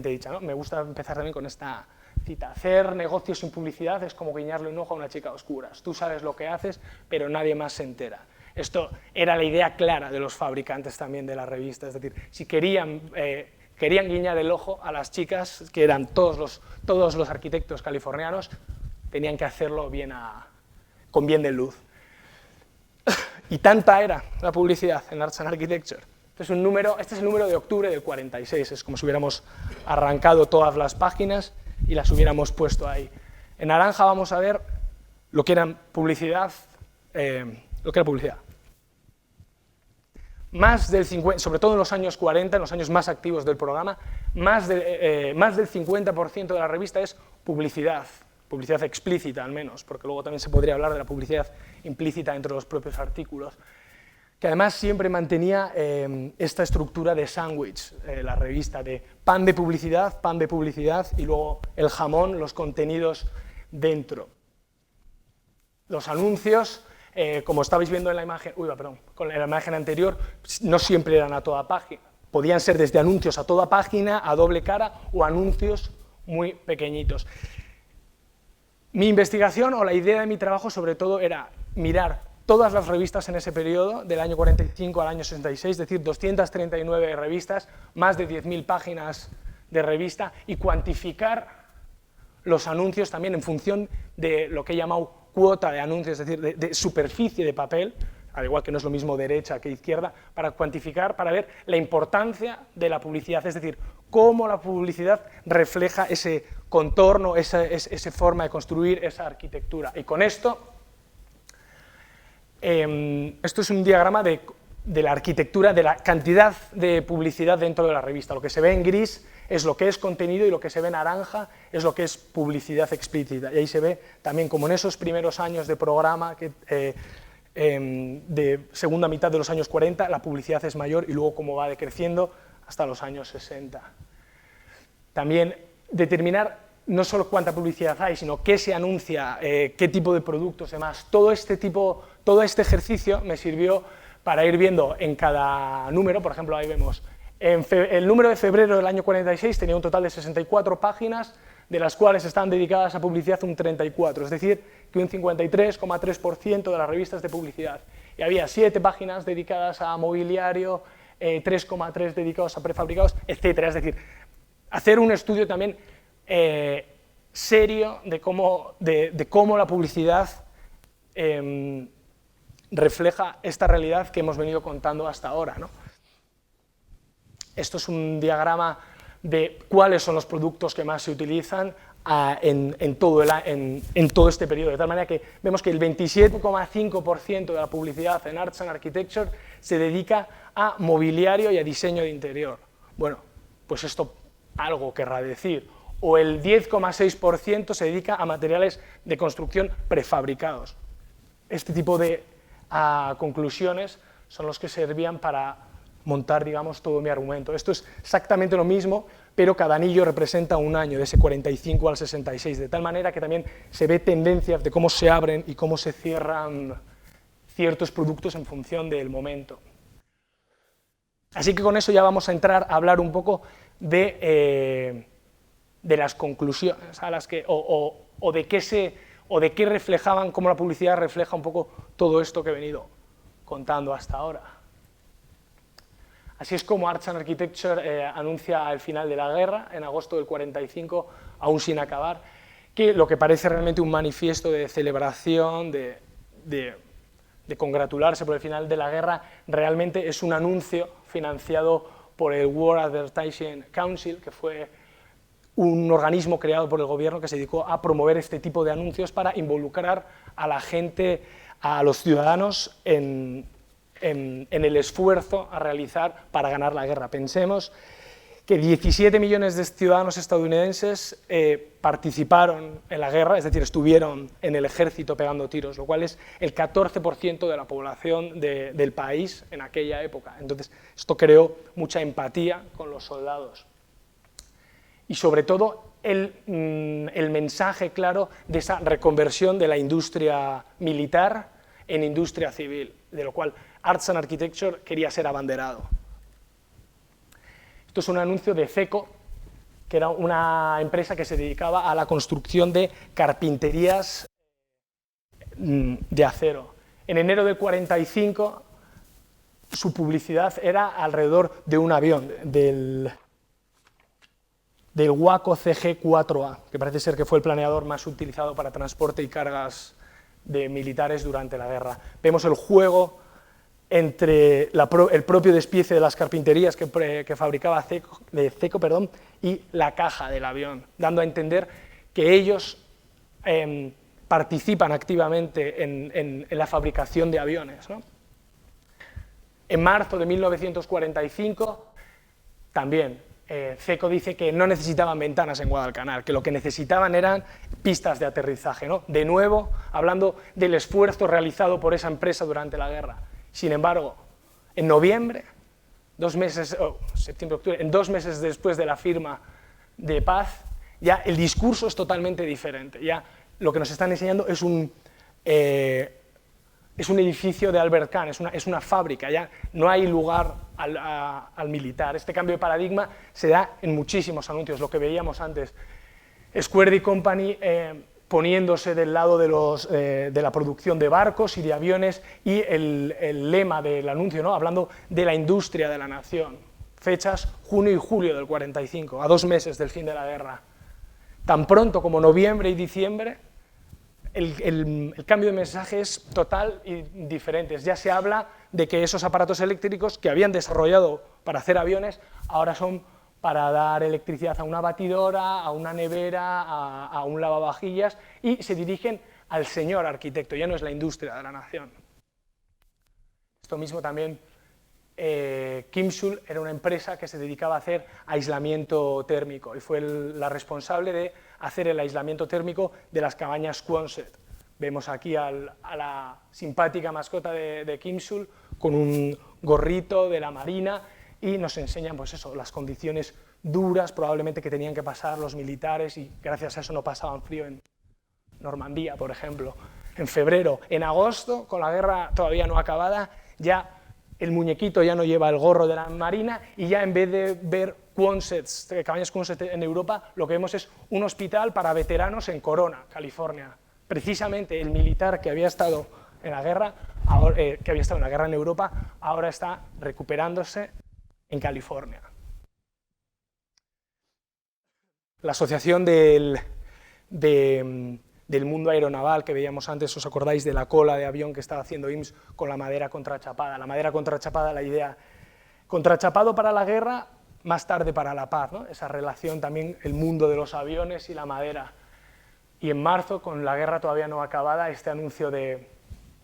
dicha, ¿no? Me gusta empezar también con esta cita: hacer negocios sin publicidad es como guiñarle un ojo a una chica a oscuras. Tú sabes lo que haces, pero nadie más se entera. Esto era la idea clara de los fabricantes también de la revista, es decir, si querían guiñar el ojo a las chicas, que eran todos los arquitectos californianos, tenían que hacerlo con bien de luz. Y tanta era la publicidad en Arts and Architecture. Este es el número de octubre del 46, es como si hubiéramos arrancado todas las páginas y las hubiéramos puesto ahí. En naranja vamos a ver lo que era publicidad. Más del 50%, sobre todo en los años 40, en los años más activos del programa, más del 50% de la revista es publicidad explícita al menos, porque luego también se podría hablar de la publicidad implícita dentro de los propios artículos, que además siempre mantenía esta estructura de sándwich, la revista, de pan de publicidad y luego el jamón, los contenidos dentro. Los anuncios, como estabais viendo en la imagen, con la imagen anterior, no siempre eran a toda página, podían ser desde anuncios a toda página, a doble cara, o anuncios muy pequeñitos. Mi investigación, o la idea de mi trabajo, sobre todo, era mirar todas las revistas en ese periodo, del año 45 al año 66, es decir, 239 revistas, más de 10.000 páginas de revista, y cuantificar los anuncios también en función de lo que he llamado cuota de anuncios, es decir, de superficie de papel, al igual que no es lo mismo derecha que izquierda, para cuantificar, para ver la importancia de la publicidad, es decir, cómo la publicidad refleja ese contorno, esa forma de construir esa arquitectura. Y con esto es un diagrama de la arquitectura, de la cantidad de publicidad dentro de la revista. Lo que se ve en gris es lo que es contenido y lo que se ve en naranja es lo que es publicidad explícita. Y ahí se ve también, como en esos primeros años de programa, de segunda mitad de los años 40, la publicidad es mayor, y luego cómo va decreciendo hasta los años 60. También determinar no solo cuánta publicidad hay, sino qué se anuncia, qué tipo de productos, demás. Todo este ejercicio me sirvió para ir viendo en cada número. Por ejemplo, ahí vemos, el número de febrero del año 46 tenía un total de 64 páginas, de las cuales están dedicadas a publicidad un 34, es decir, que un 53,3% de las revistas de publicidad. Y había 7 páginas dedicadas a mobiliario, 3,3 dedicados a prefabricados, etcétera. Es decir, hacer un estudio también serio de cómo la publicidad refleja esta realidad que hemos venido contando hasta ahora, ¿no? Esto es un diagrama de cuáles son los productos que más se utilizan en todo este periodo, de tal manera que vemos que el 27,5% de la publicidad en Arts and Architecture se dedica a mobiliario y a diseño de interior. Bueno, pues esto algo querrá decir. O el 10,6% se dedica a materiales de construcción prefabricados. Este tipo de conclusiones son los que servían para montar, digamos, todo mi argumento. Esto es exactamente lo mismo, pero cada anillo representa un año, de ese 45 al 66, de tal manera que también se ve tendencias de cómo se abren y cómo se cierran ciertos productos en función del momento. Así que con eso ya vamos a entrar a hablar un poco de las conclusiones a las que, o de qué reflejaban, cómo la publicidad refleja un poco todo esto que he venido contando hasta ahora. Así es como Arts and Architecture anuncia el final de la guerra, en agosto del 45, aún sin acabar, que lo que parece realmente un manifiesto de celebración, de congratularse por el final de la guerra, realmente es un anuncio financiado por el War Advertising Council, que fue un organismo creado por el gobierno que se dedicó a promover este tipo de anuncios para involucrar a la gente, a los ciudadanos en el esfuerzo a realizar para ganar la guerra. Pensemos que 17 millones de ciudadanos estadounidenses participaron en la guerra, es decir, estuvieron en el ejército pegando tiros, lo cual es el 14% de la población del país en aquella época. Entonces, esto creó mucha empatía con los soldados. Y sobre todo, el mensaje claro de esa reconversión de la industria militar en industria civil, de lo cual Arts and Architecture quería ser abanderado. Esto es un anuncio de CECO, que era una empresa que se dedicaba a la construcción de carpinterías de acero. En enero del 45, su publicidad era alrededor de un avión, del Waco CG-4A, que parece ser que fue el planeador más utilizado para transporte y cargas de militares durante la guerra. Vemos el juego entre el propio despiece de las carpinterías que fabricaba CECO, y la caja del avión, dando a entender que ellos participan activamente en la fabricación de aviones, ¿no? En marzo de 1945, también, CECO dice que no necesitaban ventanas en Guadalcanal, que lo que necesitaban eran pistas de aterrizaje, ¿no? De nuevo, hablando del esfuerzo realizado por esa empresa durante la guerra. Sin embargo, en noviembre, 2 meses, septiembre, octubre, en 2 meses después de la firma de paz, ya el discurso es totalmente diferente. Ya lo que nos están enseñando es un edificio de Albert Kahn, es una fábrica, ya no hay lugar al militar. Este cambio de paradigma se da en muchísimos anuncios, lo que veíamos antes. Square Company poniéndose del lado de la producción de barcos y de aviones, y el lema del anuncio, ¿no? Hablando de la industria de la nación. Fechas junio y julio del 45, a 2 meses del fin de la guerra. Tan pronto como noviembre y diciembre, el cambio de mensaje es total y diferente. Ya se habla de que esos aparatos eléctricos que habían desarrollado para hacer aviones, ahora son para dar electricidad a una batidora, a una nevera, a un lavavajillas, y se dirigen al señor arquitecto, ya no es la industria de la nación. Esto mismo también, Kimsul era una empresa que se dedicaba a hacer aislamiento térmico, y fue la responsable de hacer el aislamiento térmico de las cabañas Quonset. Vemos aquí a la simpática mascota de Kimsul con un gorrito de la Marina, y nos enseñan, pues eso, las condiciones duras probablemente que tenían que pasar los militares, y gracias a eso no pasaban frío en Normandía, por ejemplo. En febrero, en agosto, con la guerra todavía no acabada, ya el muñequito ya no lleva el gorro de la Marina, y ya en vez de ver Quonsets, cabañas Quonset en Europa, lo que vemos es un hospital para veteranos en Corona, California. Precisamente el militar que había estado en la guerra, en Europa, ahora está recuperándose en California. La asociación del mundo aeronaval que veíamos antes, ¿os acordáis de la cola de avión que estaba haciendo IMSS con la madera contrachapada? La madera contrachapada, la idea, contrachapado para la guerra, más tarde para la paz, ¿no? Esa relación también, el mundo de los aviones y la madera. Y en marzo, con la guerra todavía no acabada, este anuncio de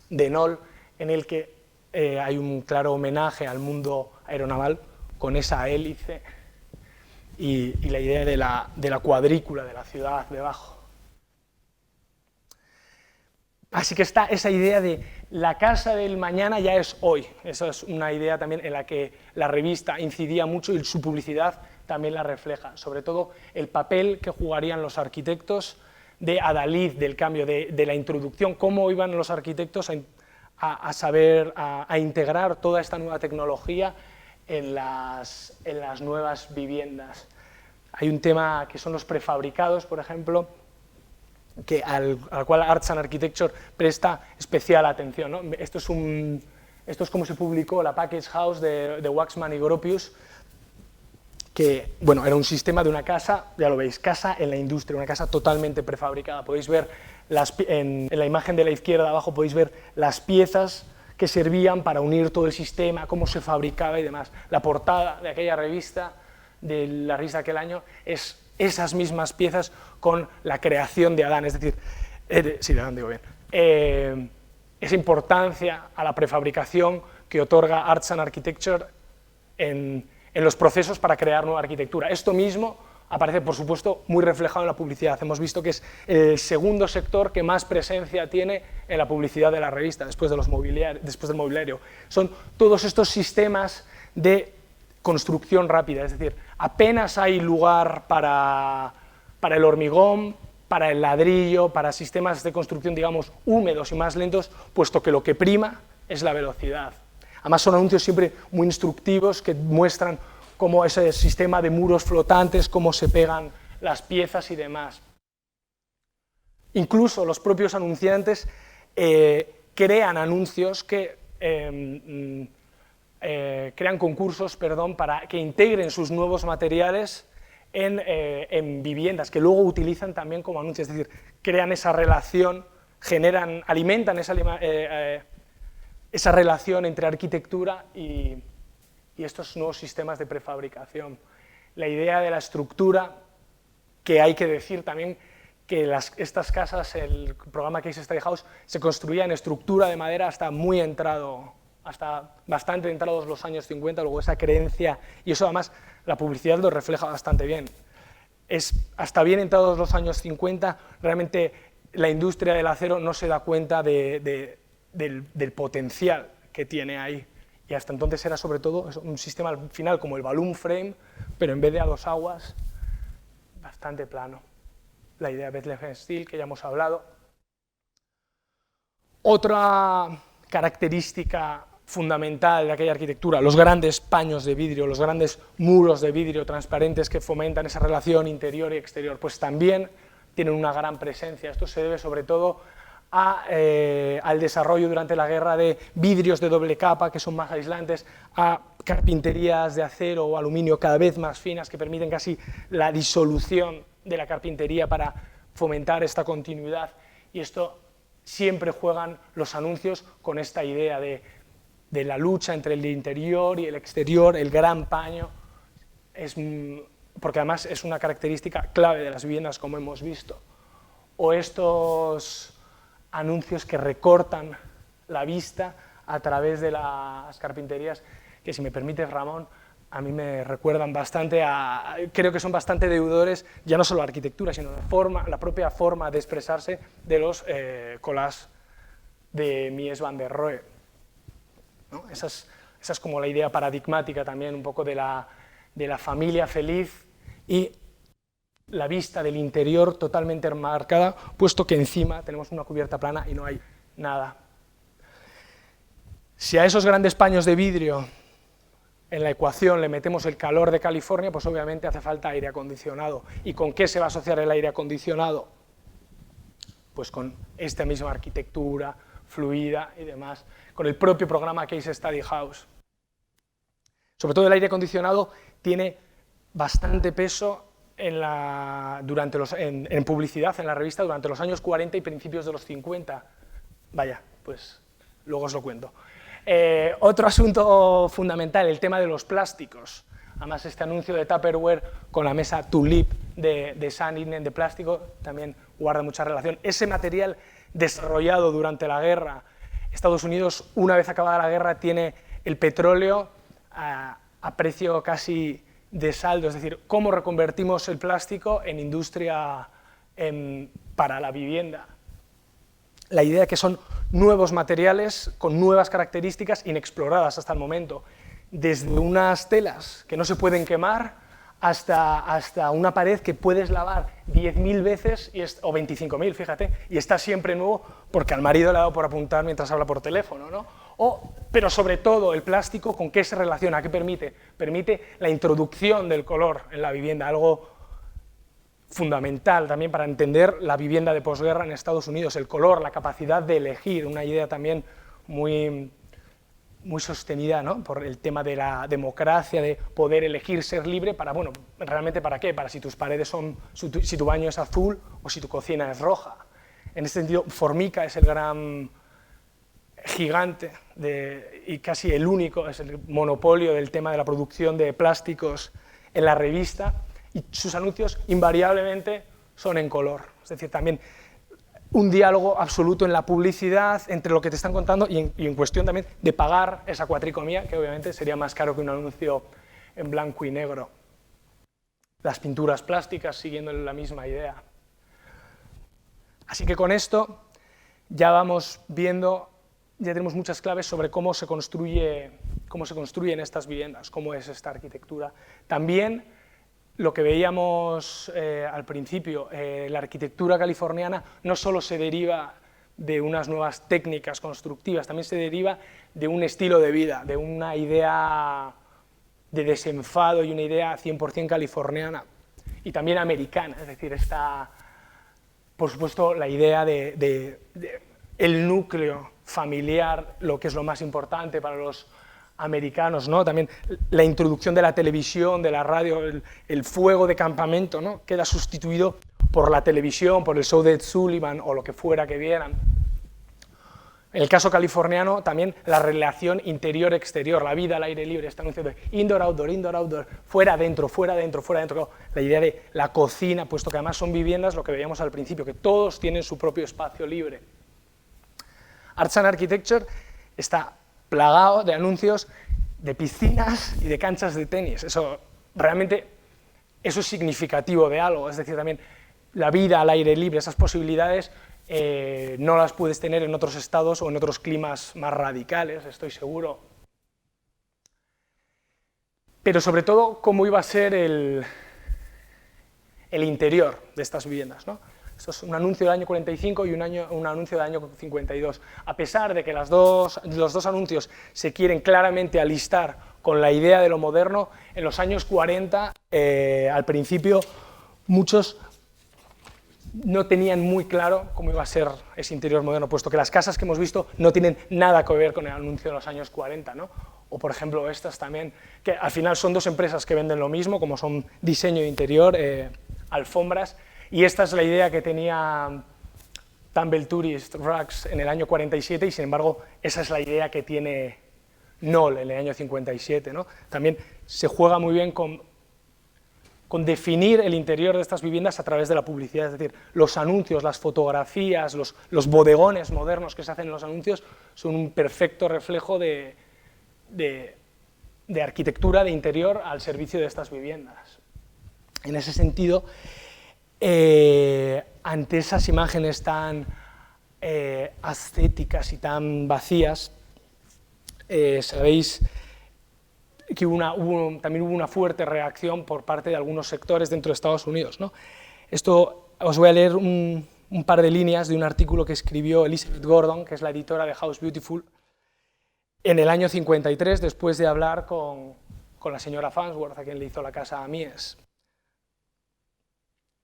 Noll, en el que hay un claro homenaje al mundo aeronaval con esa hélice y la idea de la cuadrícula de la ciudad debajo. Así que está esa idea de la casa del mañana ya es hoy. Esa es una idea también en la que la revista incidía mucho y su publicidad también la refleja. Sobre todo el papel que jugarían los arquitectos de adalid del cambio, de la introducción, cómo iban los arquitectos a saber, a integrar toda esta nueva tecnología en las nuevas viviendas. Hay un tema que son los prefabricados, por ejemplo, al cual Arts and Architecture presta especial atención, ¿no? Esto es como se publicó la Package House de Waxman y Gropius, que bueno, era un sistema de una casa, ya lo veis, casa en la industria, una casa totalmente prefabricada. Podéis ver en la imagen de la izquierda abajo, podéis ver las piezas que servían para unir todo el sistema, cómo se fabricaba y demás. La portada de aquella revista, de la revista de aquel año, es esas mismas piezas con la creación de Adán, es decir, sí, de Adán digo bien, esa importancia a la prefabricación que otorga Arts and Architecture en los procesos para crear nueva arquitectura. Esto mismo aparece, por supuesto, muy reflejado en la publicidad. Hemos visto que es el segundo sector que más presencia tiene en la publicidad de la revista, después del mobiliario. Son todos estos sistemas de construcción rápida, es decir, apenas hay lugar para el hormigón, para el ladrillo, para sistemas de construcción, digamos, húmedos y más lentos, puesto que lo que prima es la velocidad. Además son anuncios siempre muy instructivos que muestran cómo ese sistema de muros flotantes, cómo se pegan las piezas y demás. Incluso los propios anunciantes crean anuncios que crean concursos, para que integren sus nuevos materiales en viviendas, que luego utilizan también como anuncios, es decir, crean esa relación, alimentan esa relación entre arquitectura y estos nuevos sistemas de prefabricación. La idea de la estructura, que hay que decir también que estas casas, el programa Case Study House, se construía en estructura de madera hasta bastante entrados los años 50, luego esa creencia, y eso además la publicidad lo refleja bastante bien. Hasta bien entrados los años 50, realmente la industria del acero no se da cuenta del potencial que tiene ahí, y hasta entonces era sobre todo un sistema al final como el balloon frame, pero en vez de a dos aguas, bastante plano. La idea de Bethlehem Steel, que ya hemos hablado. Otra característica fundamental de aquella arquitectura, los grandes paños de vidrio, los grandes muros de vidrio transparentes que fomentan esa relación interior y exterior, pues también tienen una gran presencia. Esto se debe sobre todo al desarrollo durante la guerra de vidrios de doble capa, que son más aislantes, a carpinterías de acero o aluminio cada vez más finas, que permiten casi la disolución de la carpintería para fomentar esta continuidad. Y esto siempre juegan los anuncios con esta idea de la lucha entre el interior y el exterior, el gran paño, porque además es una característica clave de las viviendas, como hemos visto. O estos anuncios que recortan la vista a través de las carpinterías, que si me permites, Ramón, a mí me recuerdan bastante creo que son bastante deudores, ya no solo a la arquitectura, sino la propia forma de expresarse de los collages de Mies van der Rohe, ¿no? Esa es como la idea paradigmática también, un poco de la familia feliz y la vista del interior totalmente enmarcada, puesto que encima tenemos una cubierta plana y no hay nada. Si a esos grandes paños de vidrio en la ecuación le metemos el calor de California, pues obviamente hace falta aire acondicionado. ¿Y con qué se va a asociar el aire acondicionado? Pues con esta misma arquitectura fluida y demás, con el propio programa Case Study House. Sobre todo el aire acondicionado tiene bastante peso en publicidad, en la revista, durante los años 40 y principios de los 50. Vaya, pues luego os lo cuento. Otro asunto fundamental, el tema de los plásticos. Además, este anuncio de Tupperware con la mesa Tulip de Saarinen de plástico también guarda mucha relación. Ese material desarrollado durante la guerra, Estados Unidos, una vez acabada la guerra, tiene el petróleo a precio casi de saldo, es decir, cómo reconvertimos el plástico en industria para la vivienda. La idea que son nuevos materiales con nuevas características inexploradas hasta el momento, desde unas telas que no se pueden quemar hasta una pared que puedes lavar 10.000 veces o 25.000, fíjate, y está siempre nuevo porque al marido le ha dado por apuntar mientras habla por teléfono, ¿no? Pero sobre todo el plástico, ¿con qué se relaciona? ¿Qué permite? Permite la introducción del color en la vivienda, algo fundamental también para entender la vivienda de posguerra en Estados Unidos, el color, la capacidad de elegir, una idea también muy sostenida, ¿no?, por el tema de la democracia, de poder elegir ser libre para, bueno, ¿realmente para qué? Para si tus paredes son, si tu baño es azul o si tu cocina es roja. En ese sentido, Formica es el gran gigante y casi el único, es el monopolio del tema de la producción de plásticos en la revista, y sus anuncios invariablemente son en color, es decir, también un diálogo absoluto en la publicidad entre lo que te están contando y en cuestión también de pagar esa cuatricomía, que obviamente sería más caro que un anuncio en blanco y negro. Las pinturas plásticas siguiendo la misma idea. Así que con esto ya vamos viendo, ya tenemos muchas claves sobre cómo se construyen estas viviendas, cómo es esta arquitectura. También lo que veíamos al principio, la arquitectura californiana no solo se deriva de unas nuevas técnicas constructivas, también se deriva de un estilo de vida, de una idea de desenfado y una idea 100% californiana y también americana, es decir, está, por supuesto, la idea de el núcleo familiar, lo que es lo más importante para los americanos, ¿no? También la introducción de la televisión, de la radio, el fuego de campamento, ¿no?, queda sustituido por la televisión, por el show de Ed Sullivan o lo que fuera que vieran. En el caso californiano, también la relación interior-exterior, la vida al aire libre, este anuncio de indoor-outdoor, fuera-dentro, fuera-dentro, fuera-dentro, la idea de la cocina, puesto que además son viviendas, lo que veíamos al principio, que todos tienen su propio espacio libre. Arts and Architecture está plagado de anuncios de piscinas y de canchas de tenis. Eso es significativo de algo, es decir, también la vida al aire libre, esas posibilidades no las puedes tener en otros estados o en otros climas más radicales, estoy seguro. Pero sobre todo, cómo iba a ser el interior de estas viviendas, ¿no? Esto es un anuncio del año 45 y un anuncio del año 52. A pesar de que los dos anuncios se quieren claramente alistar con la idea de lo moderno, en los años 40, al principio, muchos no tenían muy claro cómo iba a ser ese interior moderno, puesto que las casas que hemos visto no tienen nada que ver con el anuncio de los años 40, ¿no? O, por ejemplo, estas también, que al final son dos empresas que venden lo mismo, como son diseño de interior, alfombras. Y esta es la idea que tenía Tumble Tourist Rugs en el año 47 y, sin embargo, esa es la idea que tiene Knoll en el año 57, ¿no? También se juega muy bien con definir el interior de estas viviendas a través de la publicidad, es decir, los anuncios, las fotografías, los bodegones modernos que se hacen en los anuncios son un perfecto reflejo de arquitectura de interior al servicio de estas viviendas. En ese sentido, ante esas imágenes tan ascéticas y tan vacías, sabéis que también hubo una fuerte reacción por parte de algunos sectores dentro de Estados Unidos, ¿no? Esto os voy a leer un par de líneas de un artículo que escribió Elizabeth Gordon, que es la editora de House Beautiful, en el año 53, después de hablar con la señora Farnsworth, a quien le hizo la casa a Mies.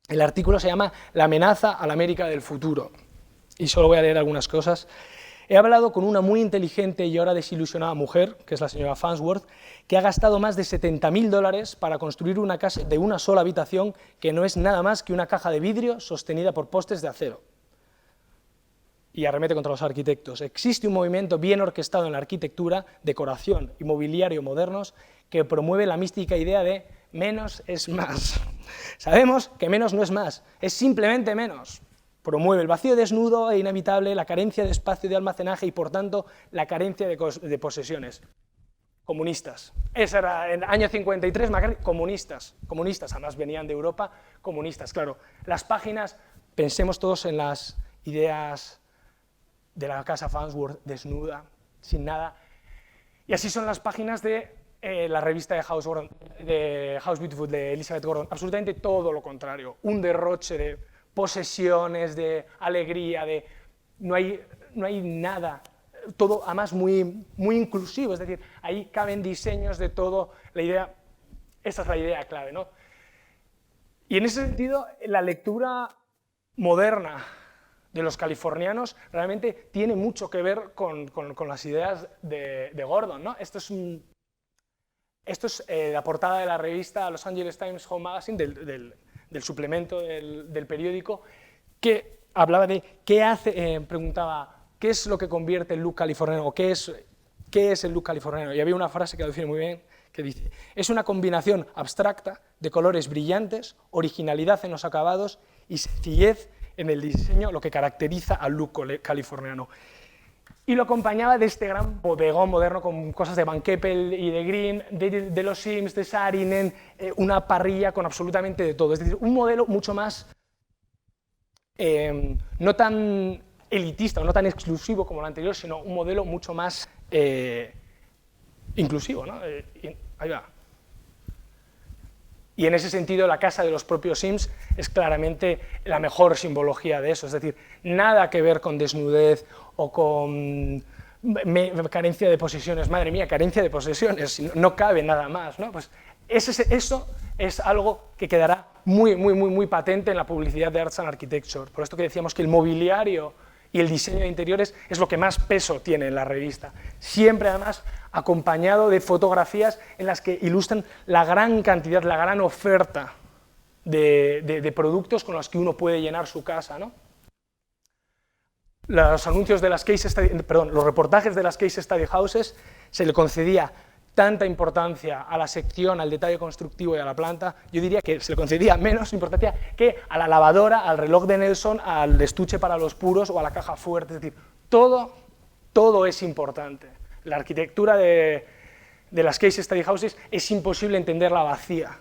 El artículo se llama La amenaza a la América del futuro, y solo voy a leer algunas cosas. He hablado con una muy inteligente y ahora desilusionada mujer, que es la señora Farnsworth, que ha gastado más de $70.000 para construir una casa de una sola habitación que no es nada más que una caja de vidrio sostenida por postes de acero. y arremete contra los arquitectos. Existe un movimiento bien orquestado en la arquitectura, decoración y mobiliario modernos que promueve la mística idea de menos es más. Sabemos que menos no es más, es simplemente menos. Promueve el vacío desnudo e inevitable, la carencia de espacio de almacenaje y, por tanto, la carencia de posesiones. Comunistas. Ese era en el año 53, comunistas, además venían de Europa, comunistas, claro. Las páginas, pensemos todos en las ideas de la casa Farnsworth, desnuda, sin nada. Y así son las páginas de la revista de House Beautiful de Elizabeth Gordon, absolutamente todo lo contrario, un derroche de posesiones, de alegría, no hay nada, todo además muy inclusivo, es decir, ahí caben diseños de todo, la idea, esta es la idea clave, ¿no? Y en ese sentido, la lectura moderna de los californianos realmente tiene mucho que ver con las ideas de Gordon, ¿no? Esto es la portada de la revista Los Angeles Times Home Magazine, del suplemento del periódico, que hablaba de preguntaba, ¿qué es lo que convierte el look californiano? ¿O qué es el look californiano? Y había una frase que lo define muy bien, que dice, es una combinación abstracta de colores brillantes, originalidad en los acabados y sencillez en el diseño, lo que caracteriza al look californiano. Y lo acompañaba de este gran bodegón moderno con cosas de Van Keppel y de Green, de los Sims, de Saarinen, una parrilla con absolutamente de todo. Es decir, un modelo mucho más, no tan elitista o no tan exclusivo como el anterior, sino un modelo mucho más inclusivo, ¿no? Ahí va. Y en ese sentido la casa de los propios Sims es claramente la mejor simbología de eso, es decir, nada que ver con desnudez o con carencia de posesiones, madre mía, carencia de posesiones, no cabe nada más, ¿no? Pues eso es algo que quedará muy patente en la publicidad de Arts and Architecture, por esto que decíamos que el mobiliario y el diseño de interiores es lo que más peso tiene en la revista, siempre además acompañado de fotografías en las que ilustran la gran cantidad, la gran oferta de productos con los que uno puede llenar su casa, ¿no? Los anuncios de las los reportajes de las Case Study Houses se le concedía tanta importancia a la sección, al detalle constructivo y a la planta, yo diría que se le concedía menos importancia que a la lavadora, al reloj de Nelson, al estuche para los puros o a la caja fuerte, es decir, todo es importante. La arquitectura de las Case Study Houses es imposible entenderla vacía.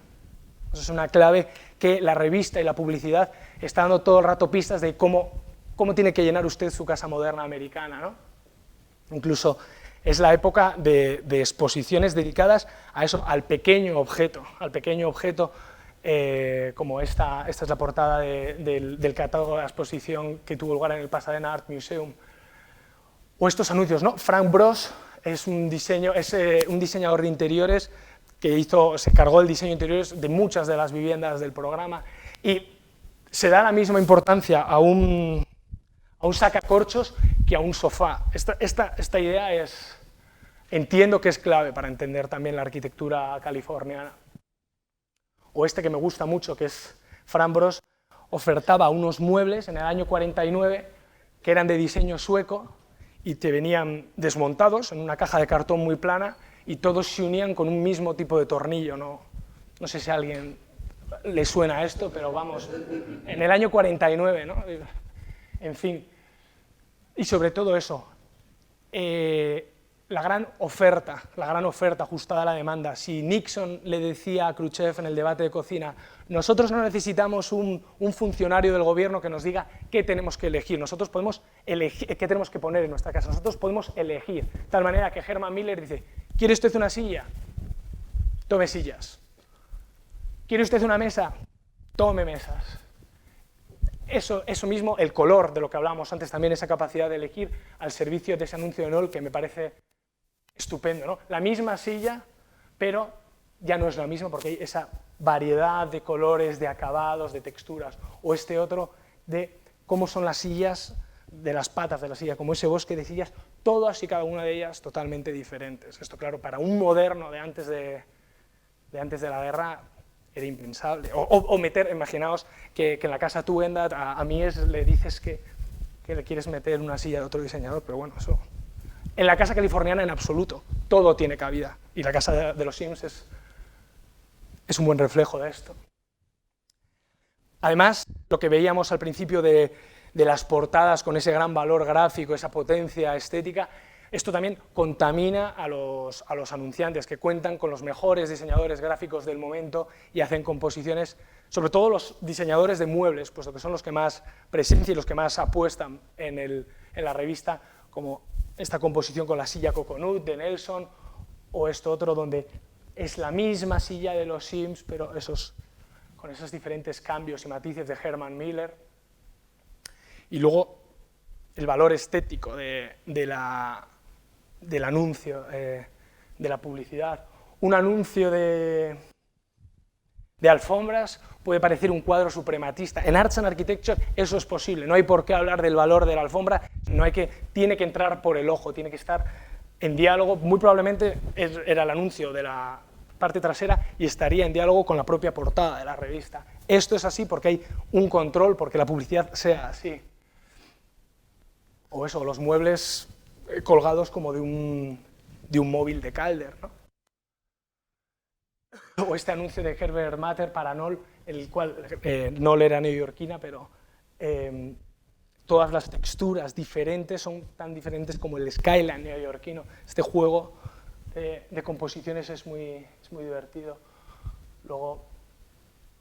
Eso es una clave que la revista y la publicidad está dando todo el rato pistas de cómo tiene que llenar usted su casa moderna americana, ¿no? Incluso es la época de exposiciones dedicadas a eso, al pequeño objeto, como esta es la portada del catálogo de la exposición que tuvo lugar en el Pasadena Art Museum. O estos anuncios, ¿no? Frank Bros es un diseñador de interiores que se cargó el diseño de interiores de muchas de las viviendas del programa y se da la misma importancia a un sacacorchos que a un sofá. Esta idea entiendo que es clave para entender también la arquitectura californiana. O que me gusta mucho, que es Frank Bros, ofertaba unos muebles en el año 49 que eran de diseño sueco y te venían desmontados en una caja de cartón muy plana y todos se unían con un mismo tipo de tornillo. No sé si a alguien le suena esto, pero vamos, en el año 49, ¿no? En fin, y sobre todo eso, la gran oferta ajustada a la demanda. Si Nixon le decía a Khrushchev en el debate de cocina, nosotros no necesitamos un funcionario del gobierno que nos diga qué tenemos que elegir, nosotros podemos elegir qué tenemos que poner en nuestra casa, nosotros podemos elegir, de tal manera que Herman Miller dice, ¿quiere usted una silla? Tome sillas. ¿Quiere usted una mesa? Tome mesas. Eso mismo, el color de lo que hablábamos antes, también esa capacidad de elegir al servicio de ese anuncio de Knoll que me parece estupendo, ¿no? La misma silla, pero ya no es la misma porque hay esa variedad de colores, de acabados, de texturas, o este otro de cómo son las sillas, de las patas de la silla, como ese bosque de sillas, todas y cada una de ellas totalmente diferentes. Esto, claro, para un moderno de antes de la guerra era impensable. O meter, imaginaos que en la casa Tugendhat a Mies le dices que que le quieres meter una silla de otro diseñador, pero bueno, eso... En la casa californiana, en absoluto, todo tiene cabida, y la casa de los Sims es un buen reflejo de esto. Además, lo que veíamos al principio de las portadas con ese gran valor gráfico, esa potencia estética, esto también contamina a los anunciantes que cuentan con los mejores diseñadores gráficos del momento y hacen composiciones, sobre todo los diseñadores de muebles, puesto que son los que más presencia y los que más apuestan en la revista, como esta composición con la silla Coconut de Nelson, o esto otro donde es la misma silla de los Sims, pero con esos diferentes cambios y matices de Herman Miller. Y luego el valor estético del anuncio, de la publicidad. Un anuncio de alfombras puede parecer un cuadro suprematista. En Arts and Architecture eso es posible, no hay por qué hablar del valor de la alfombra, tiene que entrar por el ojo, tiene que estar en diálogo, muy probablemente era el anuncio de la parte trasera y estaría en diálogo con la propia portada de la revista. Esto es así porque hay un control, porque la publicidad sea así. O eso, los muebles colgados como de un móvil de Calder, ¿no? O este anuncio de Herbert Matter para Knoll, el cual Knoll era neoyorquina, pero todas las texturas diferentes son tan diferentes como el skyline neoyorquino. Este juego de composiciones es muy divertido. Luego,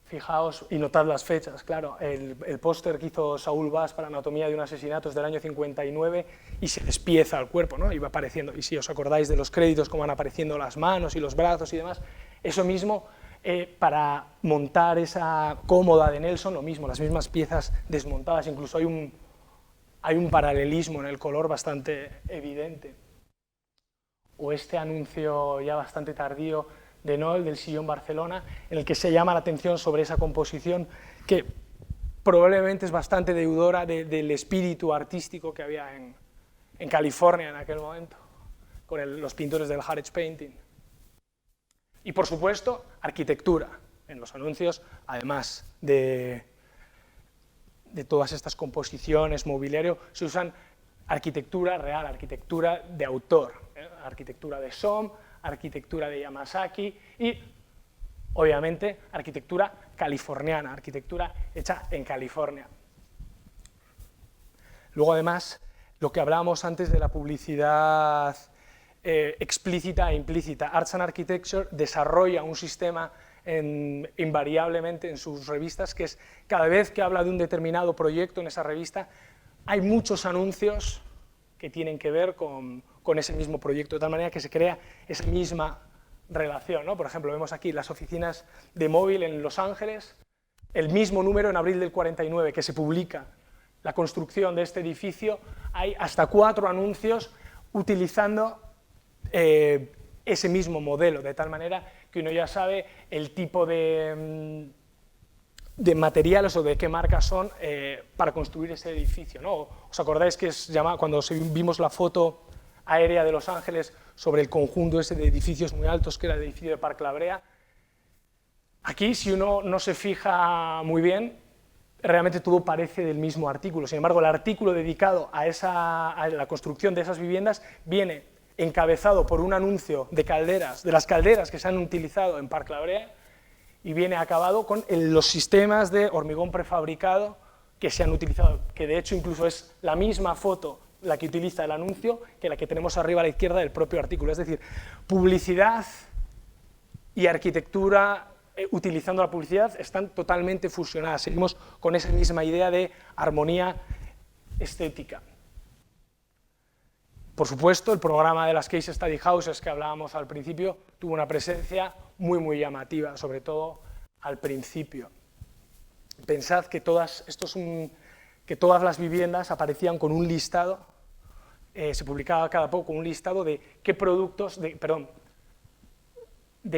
fijaos y notad las fechas, claro, el póster que hizo Saul Bass para Anatomía de un asesinato es del año 59 y se despieza el cuerpo, ¿no? Y va apareciendo, y si os acordáis de los créditos, cómo van apareciendo las manos y los brazos y demás, eso mismo, para montar esa cómoda de Nelson, lo mismo, las mismas piezas desmontadas, incluso hay un paralelismo en el color bastante evidente. O este anuncio ya bastante tardío de Knoll, del sillón Barcelona, en el que se llama la atención sobre esa composición que probablemente es bastante deudora del espíritu artístico que había en California en aquel momento, con los pintores del Harrods Painting. Y por supuesto, arquitectura en los anuncios, además de todas estas composiciones, mobiliario, se usan arquitectura real, arquitectura de autor, arquitectura de Sohm, arquitectura de Yamasaki y, obviamente, arquitectura californiana, arquitectura hecha en California. Luego, además, lo que hablábamos antes de la publicidad explícita e implícita, Arts and Architecture desarrolla un sistema invariablemente en sus revistas, que es cada vez que habla de un determinado proyecto en esa revista, hay muchos anuncios que tienen que ver con ese mismo proyecto, de tal manera que se crea esa misma relación, ¿no? Por ejemplo, vemos aquí las oficinas de móvil en Los Ángeles, el mismo número en abril del 49 que se publica la construcción de este edificio, hay hasta 4 anuncios utilizando ese mismo modelo, de tal manera que uno ya sabe el tipo de materiales o de qué marcas son para construir ese edificio, ¿no? ¿Os acordáis que cuando vimos la foto aérea de Los Ángeles sobre el conjunto ese de edificios muy altos, que era el edificio de Park La Brea? Aquí, si uno no se fija muy bien, realmente todo parece del mismo artículo. Sin embargo, el artículo dedicado a la construcción de esas viviendas viene encabezado por un anuncio de calderas, de las calderas que se han utilizado en Park La Brea, y viene acabado con los sistemas de hormigón prefabricado que se han utilizado, que de hecho incluso es la misma foto la que utiliza el anuncio que la que tenemos arriba a la izquierda del propio artículo. Es decir, publicidad y arquitectura, utilizando la publicidad, están totalmente fusionadas. Seguimos con esa misma idea de armonía estética. Por supuesto, el programa de las Case Study Houses que hablábamos al principio tuvo una presencia muy llamativa, sobre todo al principio. Pensad que todas las viviendas aparecían con un listado, se publicaba cada poco un listado de qué productos, de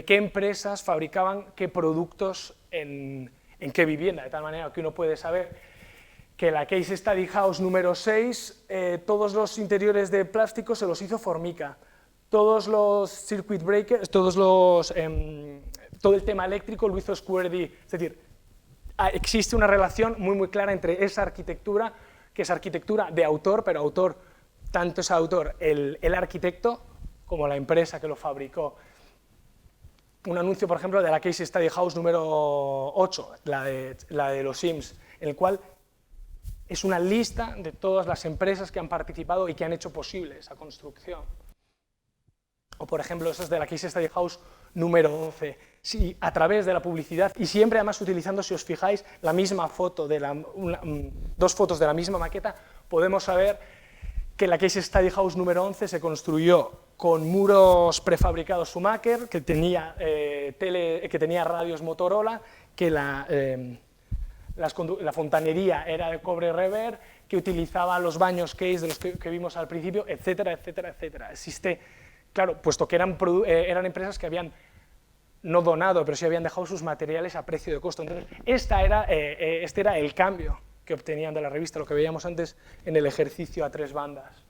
qué empresas fabricaban qué productos en qué vivienda, de tal manera que uno puede saber que la Case Study House número 6, todos los interiores de plástico se los hizo Formica, todos los circuit breakers, todo el tema eléctrico lo hizo Square D. Es decir, existe una relación muy clara entre esa arquitectura que es arquitectura de autor, pero autor, tanto es autor el arquitecto como la empresa que lo fabricó. Un anuncio, por ejemplo, de la Case Study House número 8, la de los Sims, en el cual es una lista de todas las empresas que han participado y que han hecho posible esa construcción. O, por ejemplo, esa es de la Case Study House número 11. Sí, a través de la publicidad, y siempre además utilizando, si os fijáis, la misma foto, dos fotos de la misma maqueta, podemos saber que la Case Study House número 11 se construyó con muros prefabricados Schumacher, que tenía radios Motorola, que la fontanería era de cobre Rever, que utilizaba los baños Case de los que vimos al principio, etcétera, etcétera, etcétera. Claro, puesto que eran empresas que habían no donado, pero sí habían dejado sus materiales a precio de costo. Entonces, este era el cambio que obtenían de la revista, lo que veíamos antes en el ejercicio a 3 bandas.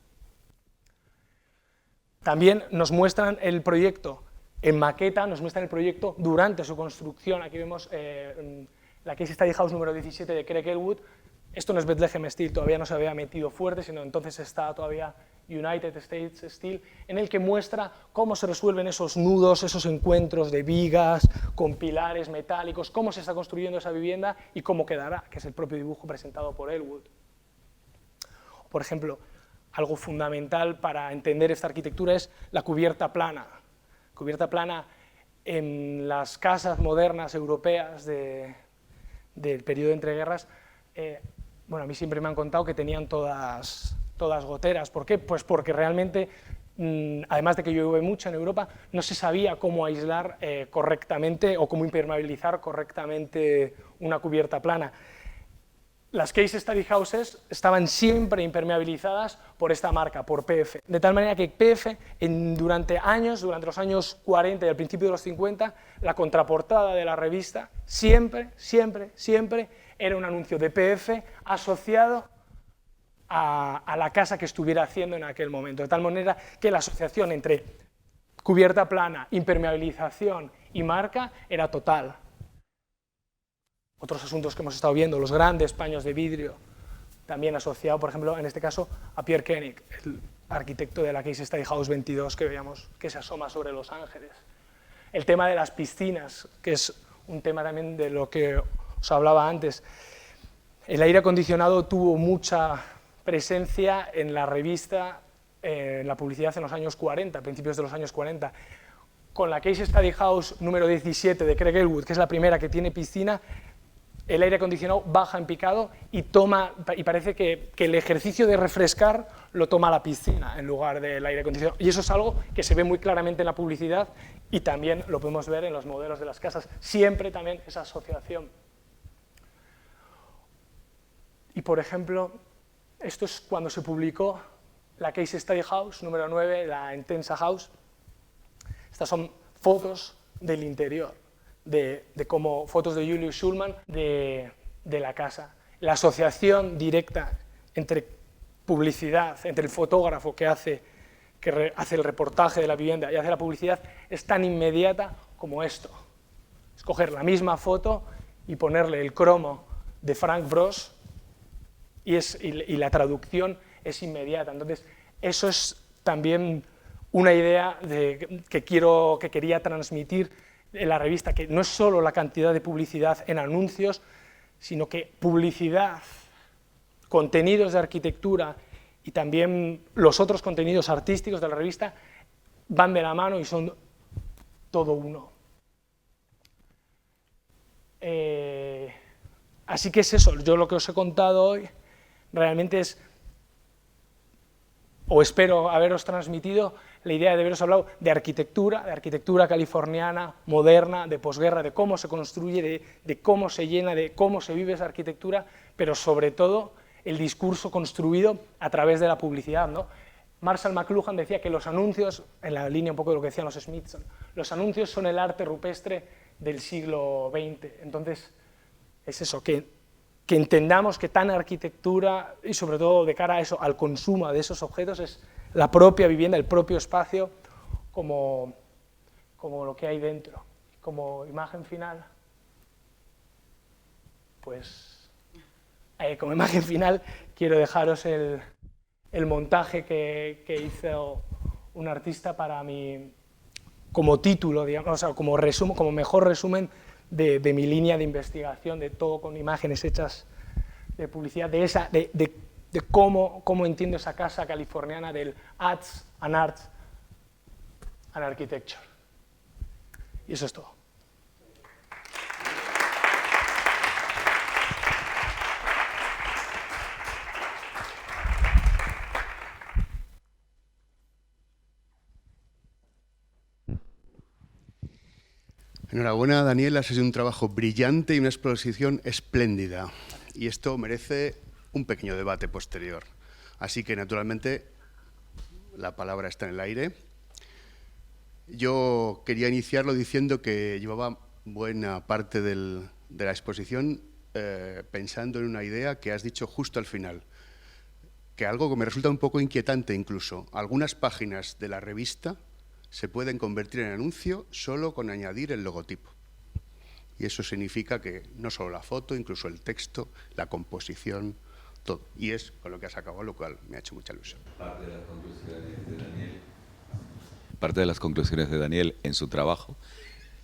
También nos muestran el proyecto en maqueta, nos muestran el proyecto durante su construcción. Aquí vemos la Case Study House número 17 de Craig Elwood. Esto no es Bethlehem Steel, todavía no se había metido fuerte, sino entonces está todavía United States Steel, en el que muestra cómo se resuelven esos nudos, esos encuentros de vigas con pilares metálicos, cómo se está construyendo esa vivienda y cómo quedará, que es el propio dibujo presentado por Elwood. Por ejemplo, algo fundamental para entender esta arquitectura es la cubierta plana. Cubierta plana en las casas modernas europeas del periodo de entreguerras, bueno, a mí siempre me han contado que tenían todas goteras. ¿Por qué? Pues porque realmente, además de que llueve mucho en Europa, no se sabía cómo aislar correctamente o cómo impermeabilizar correctamente una cubierta plana. Las Case Study Houses estaban siempre impermeabilizadas por esta marca, por PF, de tal manera que PF, durante los años 40 y al principio de los 50, la contraportada de la revista siempre era un anuncio de PF asociado a la casa que estuviera haciendo en aquel momento, de tal manera que la asociación entre cubierta plana, impermeabilización y marca era total. Otros asuntos que hemos estado viendo, los grandes paños de vidrio, también asociado, por ejemplo, en este caso, a Pierre Koenig, el arquitecto de la Case Study House 22 que veíamos que se asoma sobre Los Ángeles. El tema de las piscinas, que es un tema también de lo que os hablaba antes. El aire acondicionado tuvo mucha presencia en la revista, en la publicidad en los años 40, principios de los años 40. Con la Case Study House número 17 de Craig Elwood, que es la primera que tiene piscina, el aire acondicionado baja en picado y parece que el ejercicio de refrescar lo toma la piscina en lugar del aire acondicionado. Y eso es algo que se ve muy claramente en la publicidad y también lo podemos ver en los modelos de las casas. Siempre también esa asociación. Y, por ejemplo, esto es cuando se publicó la Case Study House número 9, la Intensa House. Estas son fotos del interior, fotos de Julius Schulman de la casa. La asociación directa entre publicidad, entre el fotógrafo que hace el reportaje de la vivienda y hace la publicidad, es tan inmediata como esto. Es coger la misma foto y ponerle el cromo de Frank Bros y la traducción es inmediata. Entonces, eso es también una idea que quería transmitir en la revista, que no es solo la cantidad de publicidad en anuncios, sino que publicidad, contenidos de arquitectura y también los otros contenidos artísticos de la revista van de la mano y son todo uno. Así que es eso, yo lo que os he contado hoy realmente es, o espero haberos transmitido, la idea de haberos hablado de arquitectura californiana, moderna, de posguerra, de cómo se construye, de cómo se llena, de cómo se vive esa arquitectura, pero sobre todo el discurso construido a través de la publicidad, ¿no? Marshall McLuhan decía que los anuncios, en la línea un poco de lo que decían los Smithson, los anuncios son el arte rupestre del siglo XX. Entonces, es eso, que entendamos que tan arquitectura, y sobre todo de cara a eso, al consumo de esos objetos, es la propia vivienda, el propio espacio, como lo que hay dentro. Como imagen final, pues como imagen final quiero dejaros el montaje que hizo un artista para mí, como título, digamos, o sea, como mejor resumen de mi línea de investigación, de todo con imágenes hechas de publicidad, de cómo entiendo esa casa californiana del Ads and Arts and Architecture. Y eso es todo. Enhorabuena, Daniel, has hecho un trabajo brillante y una exposición espléndida. Y esto merece un pequeño debate posterior. Así que, naturalmente, la palabra está en el aire. Yo quería iniciarlo diciendo que llevaba buena parte de la exposición pensando en una idea que has dicho justo al final, que algo que me resulta un poco inquietante incluso. Algunas páginas de la revista se pueden convertir en anuncio solo con añadir el logotipo. Y eso significa que no solo la foto, incluso el texto, la composición, todo. Y es con lo que has acabado, lo cual me ha hecho mucha ilusión. Parte de las conclusiones de Daniel en su trabajo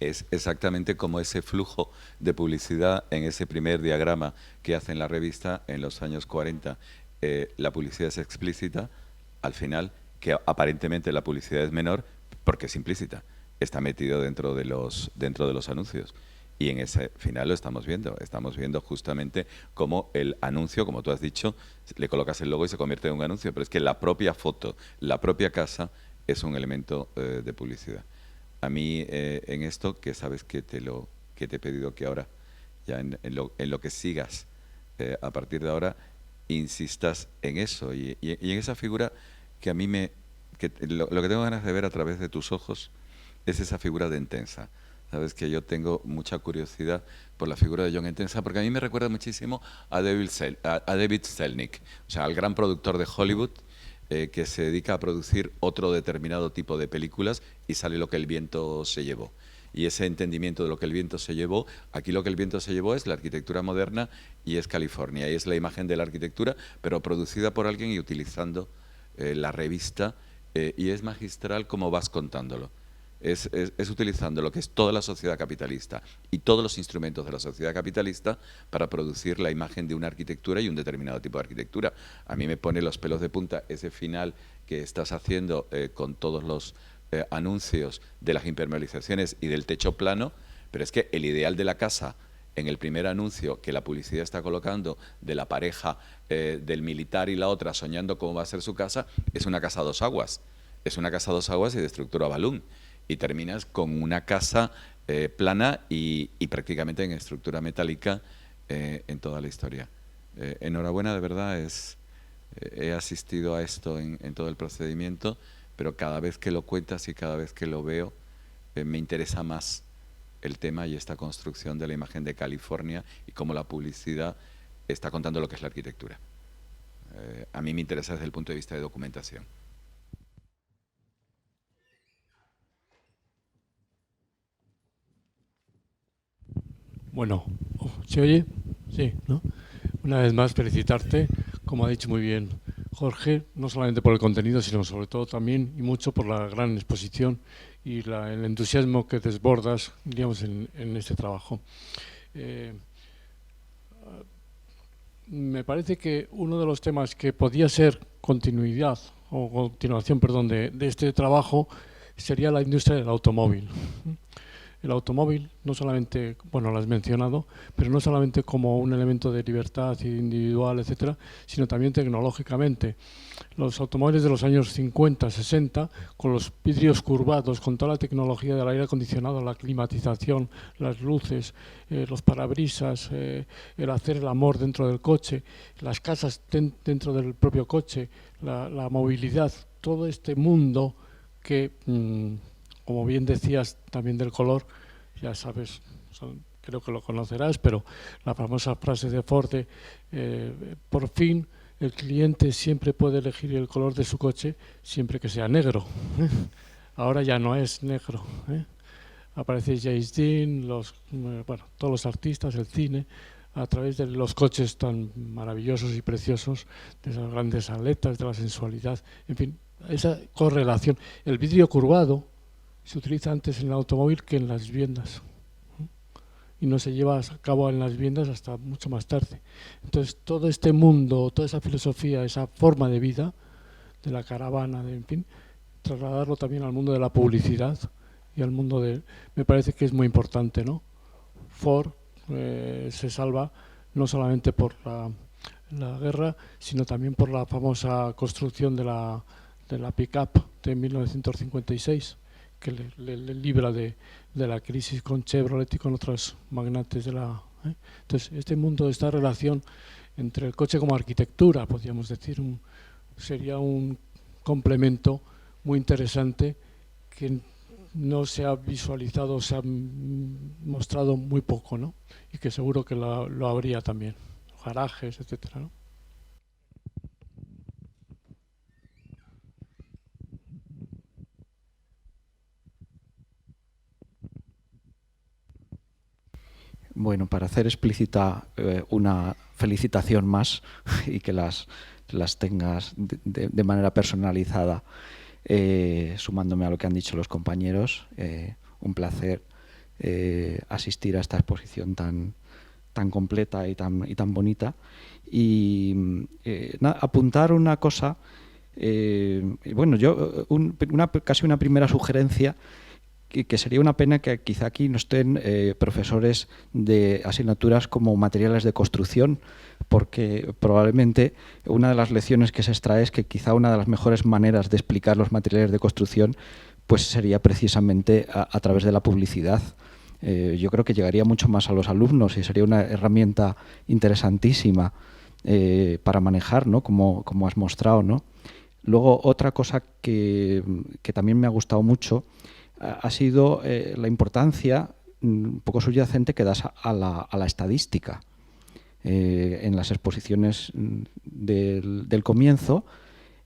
es exactamente como ese flujo de publicidad en ese primer diagrama que hace en la revista en los años 40. La publicidad es explícita, al final, que aparentemente la publicidad es menor, porque es implícita, está metido dentro de los anuncios. Y en ese final lo estamos viendo justamente cómo el anuncio, como tú has dicho, le colocas el logo y se convierte en un anuncio, pero es que la propia foto, la propia casa es un elemento de publicidad. A mí en esto, que sabes que te he pedido que ahora, ya en lo que sigas a partir de ahora, insistas en eso y en esa figura que a mí lo que tengo ganas de ver a través de tus ojos es esa figura de Entenza. Sabes que yo tengo mucha curiosidad por la figura de John Entenza, porque a mí me recuerda muchísimo a David Selznick, o sea, al gran productor de Hollywood que se dedica a producir otro determinado tipo de películas y sale Lo que el viento se llevó. Y ese entendimiento de Lo que el viento se llevó, aquí Lo que el viento se llevó es la arquitectura moderna y es California, y es la imagen de la arquitectura, pero producida por alguien y utilizando la revista, y es magistral como vas contándolo. Es utilizando lo que es toda la sociedad capitalista y todos los instrumentos de la sociedad capitalista para producir la imagen de una arquitectura y un determinado tipo de arquitectura. A mí me pone los pelos de punta ese final que estás haciendo con todos los anuncios de las impermeabilizaciones y del techo plano, pero es que el ideal de la casa en el primer anuncio que la publicidad está colocando de la pareja del militar y la otra soñando cómo va a ser su casa, es una casa a dos aguas. Es una casa a dos aguas y de estructura balloon. Y terminas con una casa plana y prácticamente en estructura metálica en toda la historia. Enhorabuena, de verdad, he asistido a esto en todo el procedimiento, pero cada vez que lo cuentas y cada vez que lo veo, me interesa más el tema y esta construcción de la imagen de California y cómo la publicidad está contando lo que es la arquitectura. A mí me interesa desde el punto de vista de documentación. Bueno, ¿se oye? Sí, ¿no? Una vez más felicitarte, como ha dicho muy bien Jorge, no solamente por el contenido, sino sobre todo también y mucho por la gran exposición y el entusiasmo que desbordas, digamos, en este trabajo. Me parece que uno de los temas que podía ser continuación, de este trabajo sería la industria del automóvil. El automóvil, no solamente, bueno, lo has mencionado, pero no solamente como un elemento de libertad individual, etcétera, sino también tecnológicamente. Los automóviles de los años 50, 60, con los vidrios curvados, con toda la tecnología del aire acondicionado, la climatización, las luces, los parabrisas, el hacer el amor dentro del coche, las casas dentro del propio coche, la movilidad, todo este mundo que... como bien decías también del color, ya sabes, creo que lo conocerás, pero la famosa frase de Ford, por fin el cliente siempre puede elegir el color de su coche siempre que sea negro. Ahora ya no es negro. Aparece James Dean, todos los artistas, el cine, a través de los coches tan maravillosos y preciosos, de esas grandes aletas, de la sensualidad, en fin, esa correlación. El vidrio curvado se utiliza antes en el automóvil que en las viviendas y no se lleva a cabo en las viviendas hasta mucho más tarde. Entonces, todo este mundo, toda esa filosofía, esa forma de vida de la caravana, en fin, trasladarlo también al mundo de la publicidad y al mundo de... Me parece que es muy importante, ¿no? Ford se salva no solamente por la guerra, sino también por la famosa construcción de la pick-up de 1956, que le libra de la crisis con Chevrolet y con otros magnates de la... Entonces, este mundo, esta relación entre el coche como arquitectura, podríamos decir, sería un complemento muy interesante que no se ha visualizado, se ha mostrado muy poco, ¿no? Y que seguro que lo habría también, garajes, etcétera, ¿no? Bueno, para hacer explícita una felicitación más y que las tengas de manera personalizada, sumándome a lo que han dicho los compañeros, un placer asistir a esta exposición tan completa y tan bonita. Y apuntar una cosa, bueno, yo casi una primera sugerencia, que sería una pena que quizá aquí no estén profesores de asignaturas como materiales de construcción, porque probablemente una de las lecciones que se extrae es que quizá una de las mejores maneras de explicar los materiales de construcción pues sería precisamente a través de la publicidad. Yo creo que llegaría mucho más a los alumnos y sería una herramienta interesantísima para manejar, ¿no? Como has mostrado, ¿no? Luego, otra cosa que también me ha gustado mucho ha sido la importancia un poco subyacente que das a la estadística. En las exposiciones del comienzo,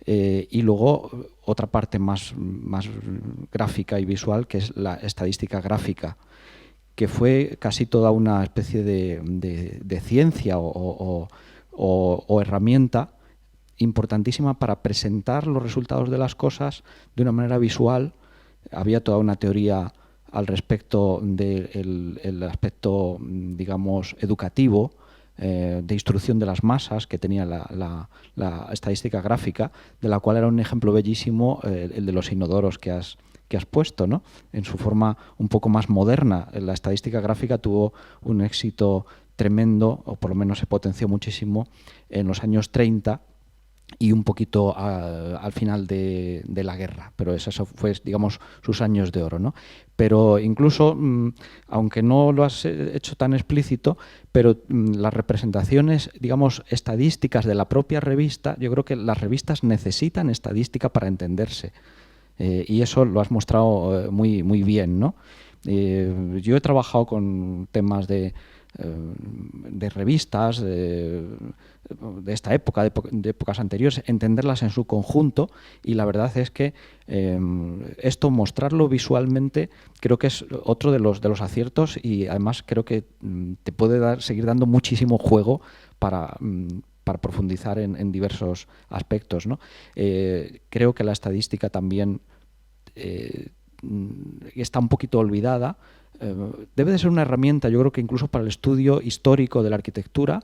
y luego otra parte más gráfica y visual, que es la estadística gráfica, que fue casi toda una especie de ciencia o herramienta importantísima para presentar los resultados de las cosas de una manera visual. Había toda una teoría al respecto del aspecto, digamos, educativo, de instrucción de las masas que tenía la estadística gráfica, de la cual era un ejemplo bellísimo el de los inodoros que has puesto, ¿no? En su forma un poco más moderna. La estadística gráfica tuvo un éxito tremendo, o por lo menos se potenció muchísimo en los años 30 y un poquito al final de la guerra, pero eso fue, digamos, sus años de oro, ¿no? Pero incluso, aunque no lo has hecho tan explícito, pero las representaciones, digamos, estadísticas de la propia revista, yo creo que las revistas necesitan estadística para entenderse, y eso lo has mostrado muy bien, ¿no? Yo he trabajado con temas de revistas de esta época, de épocas anteriores, entenderlas en su conjunto, y la verdad es que esto, mostrarlo visualmente, creo que es otro de los aciertos, y además creo que te puede seguir dando muchísimo juego para profundizar en diversos aspectos, ¿no? Creo que la estadística también está un poquito olvidada. Debe de ser una herramienta, yo creo que incluso para el estudio histórico de la arquitectura,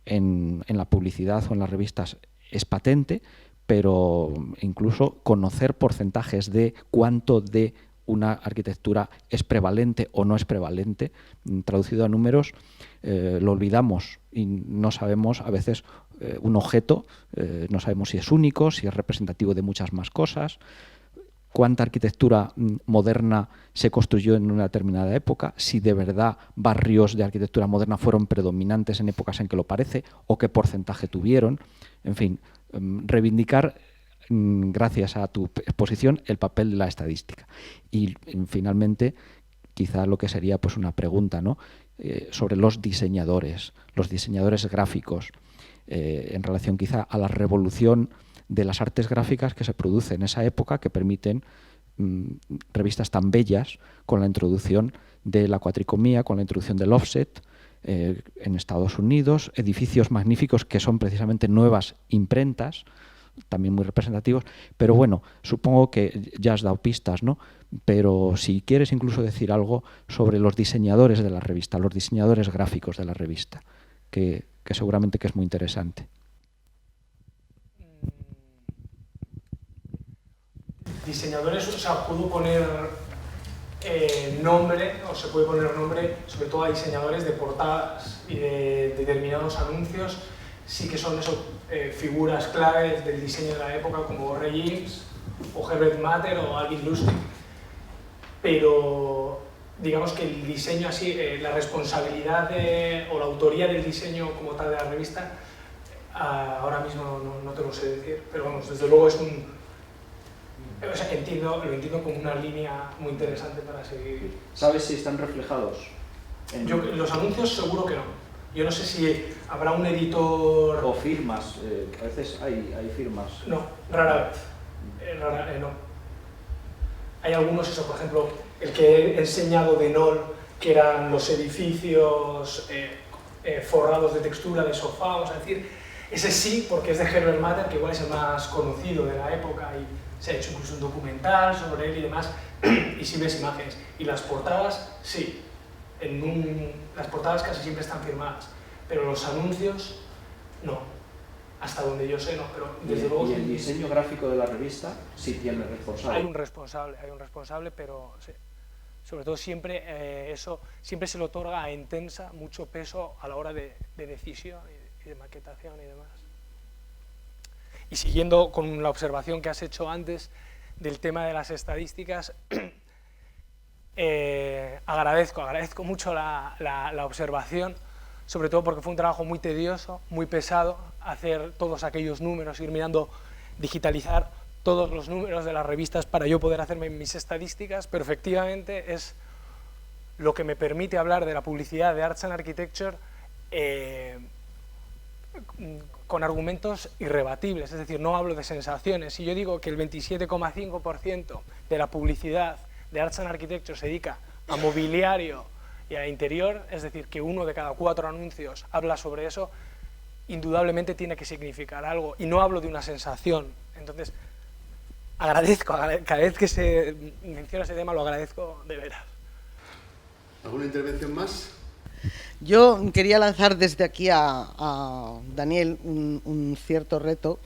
en la publicidad o en las revistas es patente, pero incluso conocer porcentajes de cuánto de una arquitectura es prevalente o no es prevalente, traducido a números, lo olvidamos y no sabemos a veces un objeto, no sabemos si es único, si es representativo de muchas más cosas, cuánta arquitectura moderna se construyó en una determinada época, si de verdad barrios de arquitectura moderna fueron predominantes en épocas en que lo parece, o qué porcentaje tuvieron. En fin, reivindicar, gracias a tu exposición, el papel de la estadística. Y finalmente, quizá lo que sería pues una pregunta, ¿no? Sobre los diseñadores gráficos, en relación quizá a la revolución de las artes gráficas que se producen en esa época, que permiten revistas tan bellas, con la introducción de la cuatricomía, con la introducción del offset, en Estados Unidos, edificios magníficos que son precisamente nuevas imprentas, también muy representativos, pero bueno, supongo que ya has dado pistas, ¿no? Pero si quieres incluso decir algo sobre los diseñadores de la revista, los diseñadores gráficos de la revista, que seguramente que es muy interesante. Diseñadores, o sea, puedo poner nombre, o se puede poner nombre sobre todo a diseñadores de portadas y de determinados anuncios, sí que son eso, figuras claves del diseño de la época como Ray Eames o Herbert Matter o Alvin Lustig, pero digamos que el diseño así, la responsabilidad o la autoría del diseño como tal de la revista, ahora mismo no te lo sé decir, pero vamos, desde luego es un... O sea, lo entiendo como una línea muy interesante para seguir. ¿Sabes si están reflejados? Los anuncios seguro que no. Yo no sé si habrá un editor... O firmas, a veces hay firmas. No, rara vez. No. Hay algunos, eso, por ejemplo, el que he enseñado de Nol, que eran los edificios forrados de textura de sofá, vamos a decir. Ese sí, porque es de Herbert Matter, que igual es el más conocido de la época y se ha hecho incluso un documental sobre él y demás, y sí ves imágenes. Y las portadas, sí. Las portadas casi siempre están firmadas, pero los anuncios, no. Hasta donde yo sé, no. Pero desde luego... ¿Y el diseño gráfico de la revista sí tiene responsable? Hay un responsable, pero sí. Sobre todo siempre siempre se le otorga a Intensa mucho peso a la hora de decisión y de maquetación y demás. Y siguiendo con la observación que has hecho antes del tema de las estadísticas, agradezco mucho la observación, sobre todo porque fue un trabajo muy tedioso, muy pesado, hacer todos aquellos números, ir mirando, digitalizar todos los números de las revistas para yo poder hacerme mis estadísticas, pero efectivamente es lo que me permite hablar de la publicidad de Arts and Architecture con argumentos irrebatibles, es decir, no hablo de sensaciones. Si yo digo que el 27,5% de la publicidad de Arts and Architecture se dedica a mobiliario y a interior, es decir, que 1 de cada 4 anuncios habla sobre eso, indudablemente tiene que significar algo, y no hablo de una sensación. Entonces, agradezco, cada vez que se menciona ese tema lo agradezco de veras. ¿Alguna intervención más? Yo quería lanzar desde aquí a Daniel un cierto reto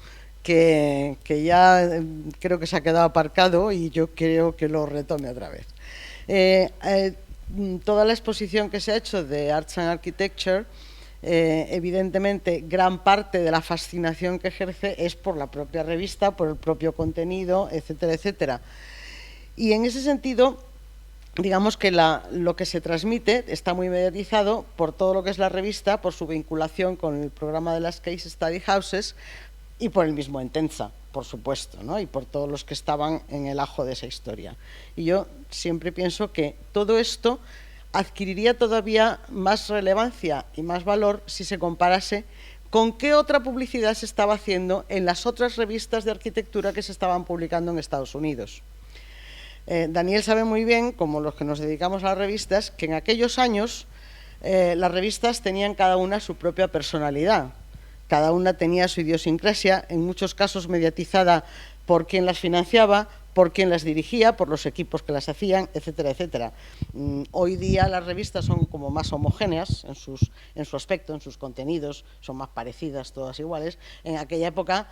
que ya creo que se ha quedado aparcado y yo creo que lo retome otra vez. Toda la exposición que se ha hecho de Arts and Architecture, evidentemente gran parte de la fascinación que ejerce es por la propia revista, por el propio contenido, etcétera, etcétera. Y en ese sentido, digamos que lo que se transmite está muy mediatizado por todo lo que es la revista, por su vinculación con el programa de las Case Study Houses y por el mismo Intensa, por supuesto, ¿no? Y por todos los que estaban en el ajo de esa historia. Y yo siempre pienso que todo esto adquiriría todavía más relevancia y más valor si se comparase con qué otra publicidad se estaba haciendo en las otras revistas de arquitectura que se estaban publicando en Estados Unidos. Daniel sabe muy bien, como los que nos dedicamos a las revistas, que en aquellos años las revistas tenían cada una su propia personalidad, cada una tenía su idiosincrasia, en muchos casos mediatizada por quien las financiaba, por quien las dirigía, por los equipos que las hacían, etcétera, etcétera. Hoy día las revistas son como más homogéneas en su aspecto, en sus contenidos, son más parecidas, todas iguales. En aquella época,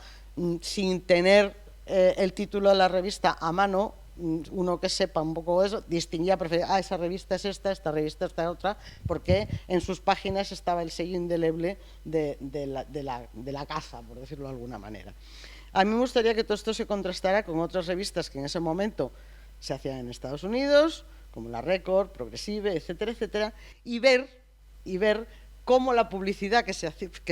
sin tener el título de la revista a mano, uno que sepa un poco eso, distinguía, esa revista es esta revista es esta otra, porque en sus páginas estaba el sello indeleble de la caza, por decirlo de alguna manera. A mí me gustaría que todo esto se contrastara con otras revistas que en ese momento se hacían en Estados Unidos, como la Record, Progressive, etcétera, etcétera, y ver cómo la publicidad que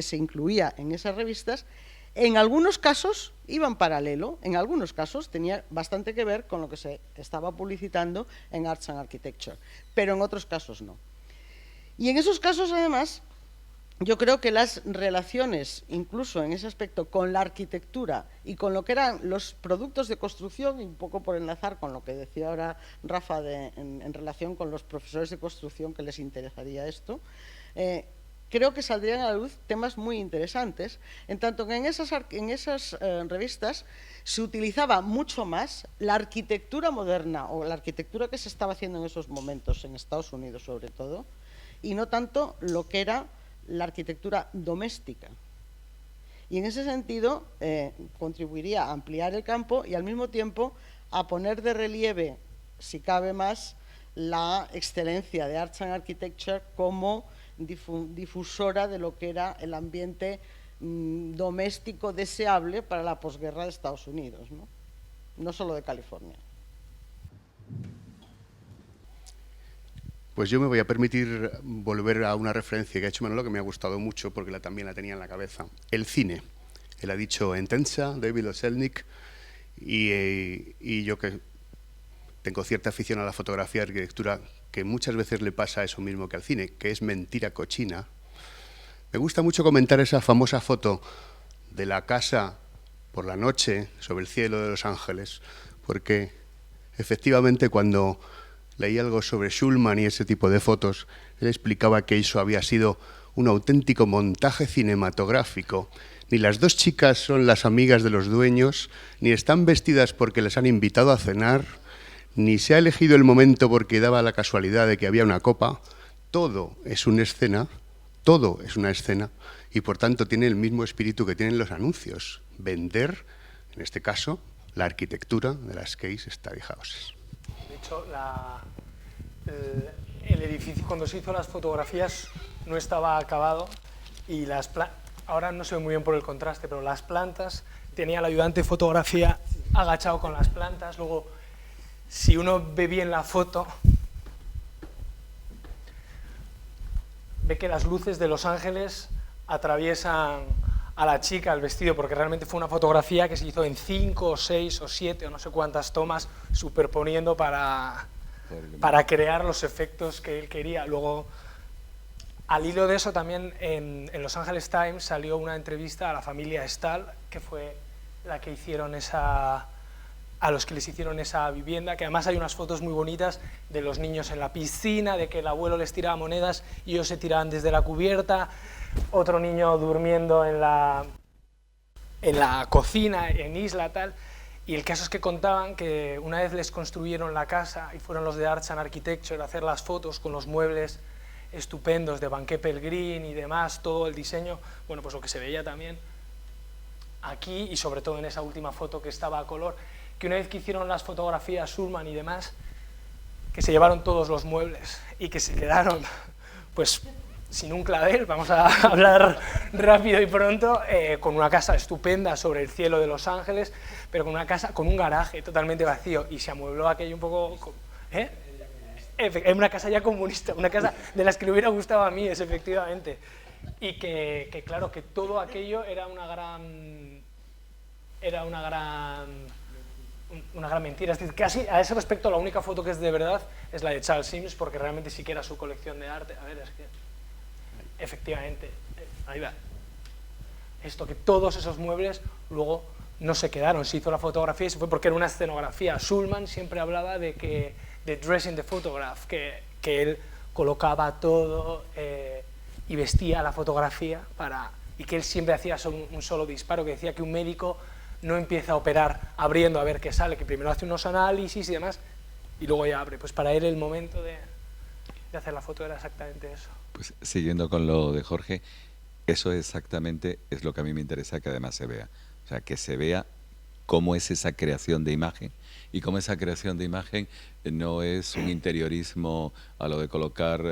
se incluía en esas revistas, en algunos casos iba en paralelo, en algunos casos tenía bastante que ver con lo que se estaba publicitando en Arts and Architecture, pero en otros casos no. Y en esos casos, además, yo creo que las relaciones, incluso en ese aspecto, con la arquitectura y con lo que eran los productos de construcción, y un poco por enlazar con lo que decía ahora Rafa en relación con los profesores de construcción que les interesaría esto, creo que saldrían a la luz temas muy interesantes, en tanto que en esas revistas se utilizaba mucho más la arquitectura moderna o la arquitectura que se estaba haciendo en esos momentos, en Estados Unidos sobre todo, y no tanto lo que era la arquitectura doméstica. Y en ese sentido contribuiría a ampliar el campo y al mismo tiempo a poner de relieve, si cabe más, la excelencia de Arts and Architecture como difusora de lo que era el ambiente doméstico deseable para la posguerra de Estados Unidos, no solo de California. Pues yo me voy a permitir volver a una referencia que ha hecho Manolo, que me ha gustado mucho porque también la tenía en la cabeza. El cine. Él ha dicho Entensa, David O. Selznick, y yo que tengo cierta afición a la fotografía y arquitectura, que muchas veces le pasa eso mismo que al cine, que es mentira cochina. Me gusta mucho comentar esa famosa foto de la casa por la noche sobre el cielo de Los Ángeles, porque efectivamente cuando leí algo sobre Schulman y ese tipo de fotos, él explicaba que eso había sido un auténtico montaje cinematográfico. Ni las dos chicas son las amigas de los dueños, ni están vestidas porque les han invitado a cenar, ni se ha elegido el momento porque daba la casualidad de que había una copa. Todo es una escena, y por tanto tiene el mismo espíritu que tienen los anuncios. Vender, en este caso, la arquitectura de las Case Study Houses. De hecho, el edificio, cuando se hizo las fotografías, no estaba acabado y ahora no se ve muy bien por el contraste, pero las plantas, tenía el ayudante de fotografía agachado con las plantas. Luego, si uno ve bien la foto, ve que las luces de Los Ángeles atraviesan a la chica, al vestido, porque realmente fue una fotografía que se hizo en 5 o 6 o 7 o no sé cuántas tomas, superponiendo para crear los efectos que él quería. Luego, al hilo de eso, también en Los Angeles Times salió una entrevista a la familia Stahl, que fue la que hicieron a los que les hicieron esa vivienda, que además hay unas fotos muy bonitas de los niños en la piscina, de que el abuelo les tiraba monedas y ellos se tiraban desde la cubierta, otro niño durmiendo en la cocina, en isla, tal. Y el caso es que contaban que una vez les construyeron la casa y fueron los de Arts and Architecture a hacer las fotos con los muebles estupendos de Van Keppel Green y demás, todo el diseño, bueno, pues lo que se veía también aquí y sobre todo en esa última foto que estaba a color, que una vez que hicieron las fotografías Schulman y demás, que se llevaron todos los muebles y que se quedaron pues sin un clavel, vamos a hablar rápido y pronto, con una casa estupenda sobre el cielo de Los Ángeles, pero con una casa, con un garaje totalmente vacío, y se amuebló aquello un poco, es una casa ya comunista, una casa de las que le hubiera gustado a mí, efectivamente, y que claro, que todo aquello era una gran mentira. Es decir, casi a ese respecto la única foto que es de verdad es la de Charles Sims, porque realmente sí que era su colección de arte. A ver, es que efectivamente, ahí va. Esto, que todos esos muebles luego no se quedaron, se hizo la fotografía y se fue porque era una escenografía. Schulman siempre hablaba de dressing the photograph, que él colocaba todo y vestía la fotografía y que él siempre hacía un solo disparo, que decía que un médico no empieza a operar abriendo a ver qué sale, que primero hace unos análisis y demás y luego ya abre. Pues para él el momento de hacer la foto era exactamente eso. Pues siguiendo con lo de Jorge, eso exactamente es lo que a mí me interesa que además se vea. O sea, que se vea cómo es esa creación de imagen y cómo esa creación de imagen no es un interiorismo a lo de colocar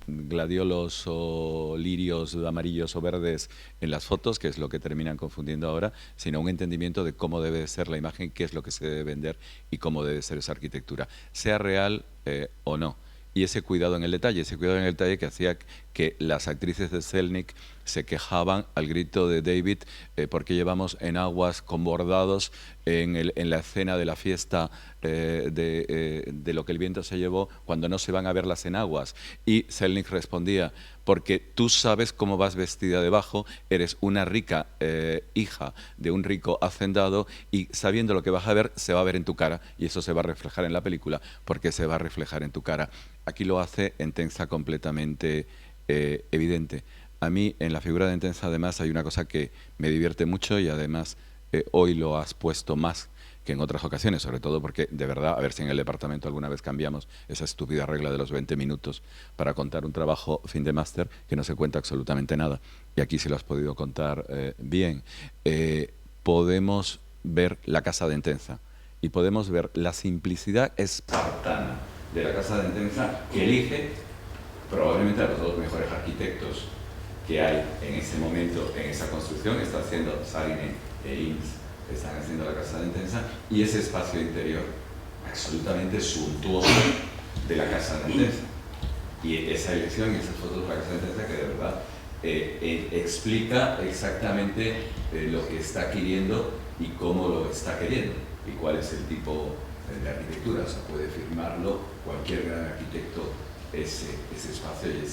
gladiolos o lirios amarillos o verdes en las fotos, que es lo que terminan confundiendo ahora, sino un entendimiento de cómo debe ser la imagen, qué es lo que se debe vender y cómo debe ser esa arquitectura, sea real o no. Y ese cuidado en el detalle que hacía que las actrices de Selznick se quejaban al grito de David porque llevamos enaguas con bordados en la escena de la fiesta de lo que el viento se llevó, cuando no se van a ver las enaguas. Y Selznick respondía, porque tú sabes cómo vas vestida debajo, eres una rica hija de un rico hacendado y sabiendo lo que vas a ver, se va a ver en tu cara y eso se va a reflejar en la película porque se va a reflejar en tu cara. Aquí lo hace Entenza completamente evidente. A mí en la figura de Entenza además hay una cosa que me divierte mucho y además hoy lo has puesto más que en otras ocasiones, sobre todo porque, de verdad, a ver si en el departamento alguna vez cambiamos esa estúpida regla de los 20 minutos para contar un trabajo fin de máster que no se cuenta absolutamente nada. Y aquí sí lo has podido contar bien. Podemos ver la casa de Entenza y podemos ver la simplicidad espartana de la casa de Entenza que elige probablemente a los dos mejores arquitectos que hay en ese momento, en esa construcción. Está haciendo Saarinen e Inns, están haciendo la casa de Entenza, y ese espacio interior absolutamente suntuoso de la casa de Entenza. Y esa elección y esas fotos de la casa de Entenza que de verdad explica exactamente lo que está queriendo y cómo lo está queriendo y cuál es el tipo de arquitectura. O sea, puede firmarlo cualquier gran arquitecto ese espacio y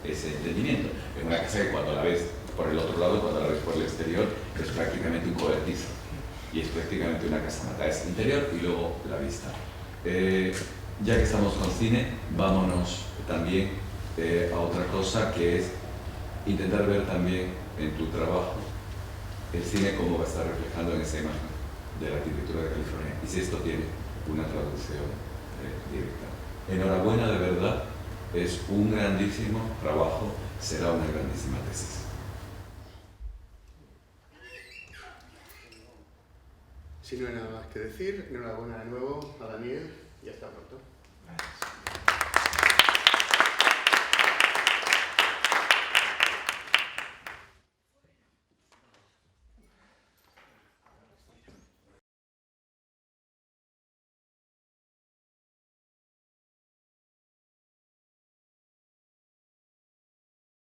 ese entendimiento. Es una casa que cuando la ves por el otro lado, cuando la ves por el exterior, es prácticamente un cobertizo y es prácticamente una casamata. Es interior y luego la vista. Ya que estamos con cine, vámonos también a otra cosa, que es intentar ver también en tu trabajo el cine cómo va a estar reflejando en esa imagen de la arquitectura de California y si esto tiene una traducción directa. Enhorabuena, de verdad, es un grandísimo trabajo, será una grandísima tesis. Si no hay nada más que decir, enhorabuena de nuevo a Daniel y hasta pronto.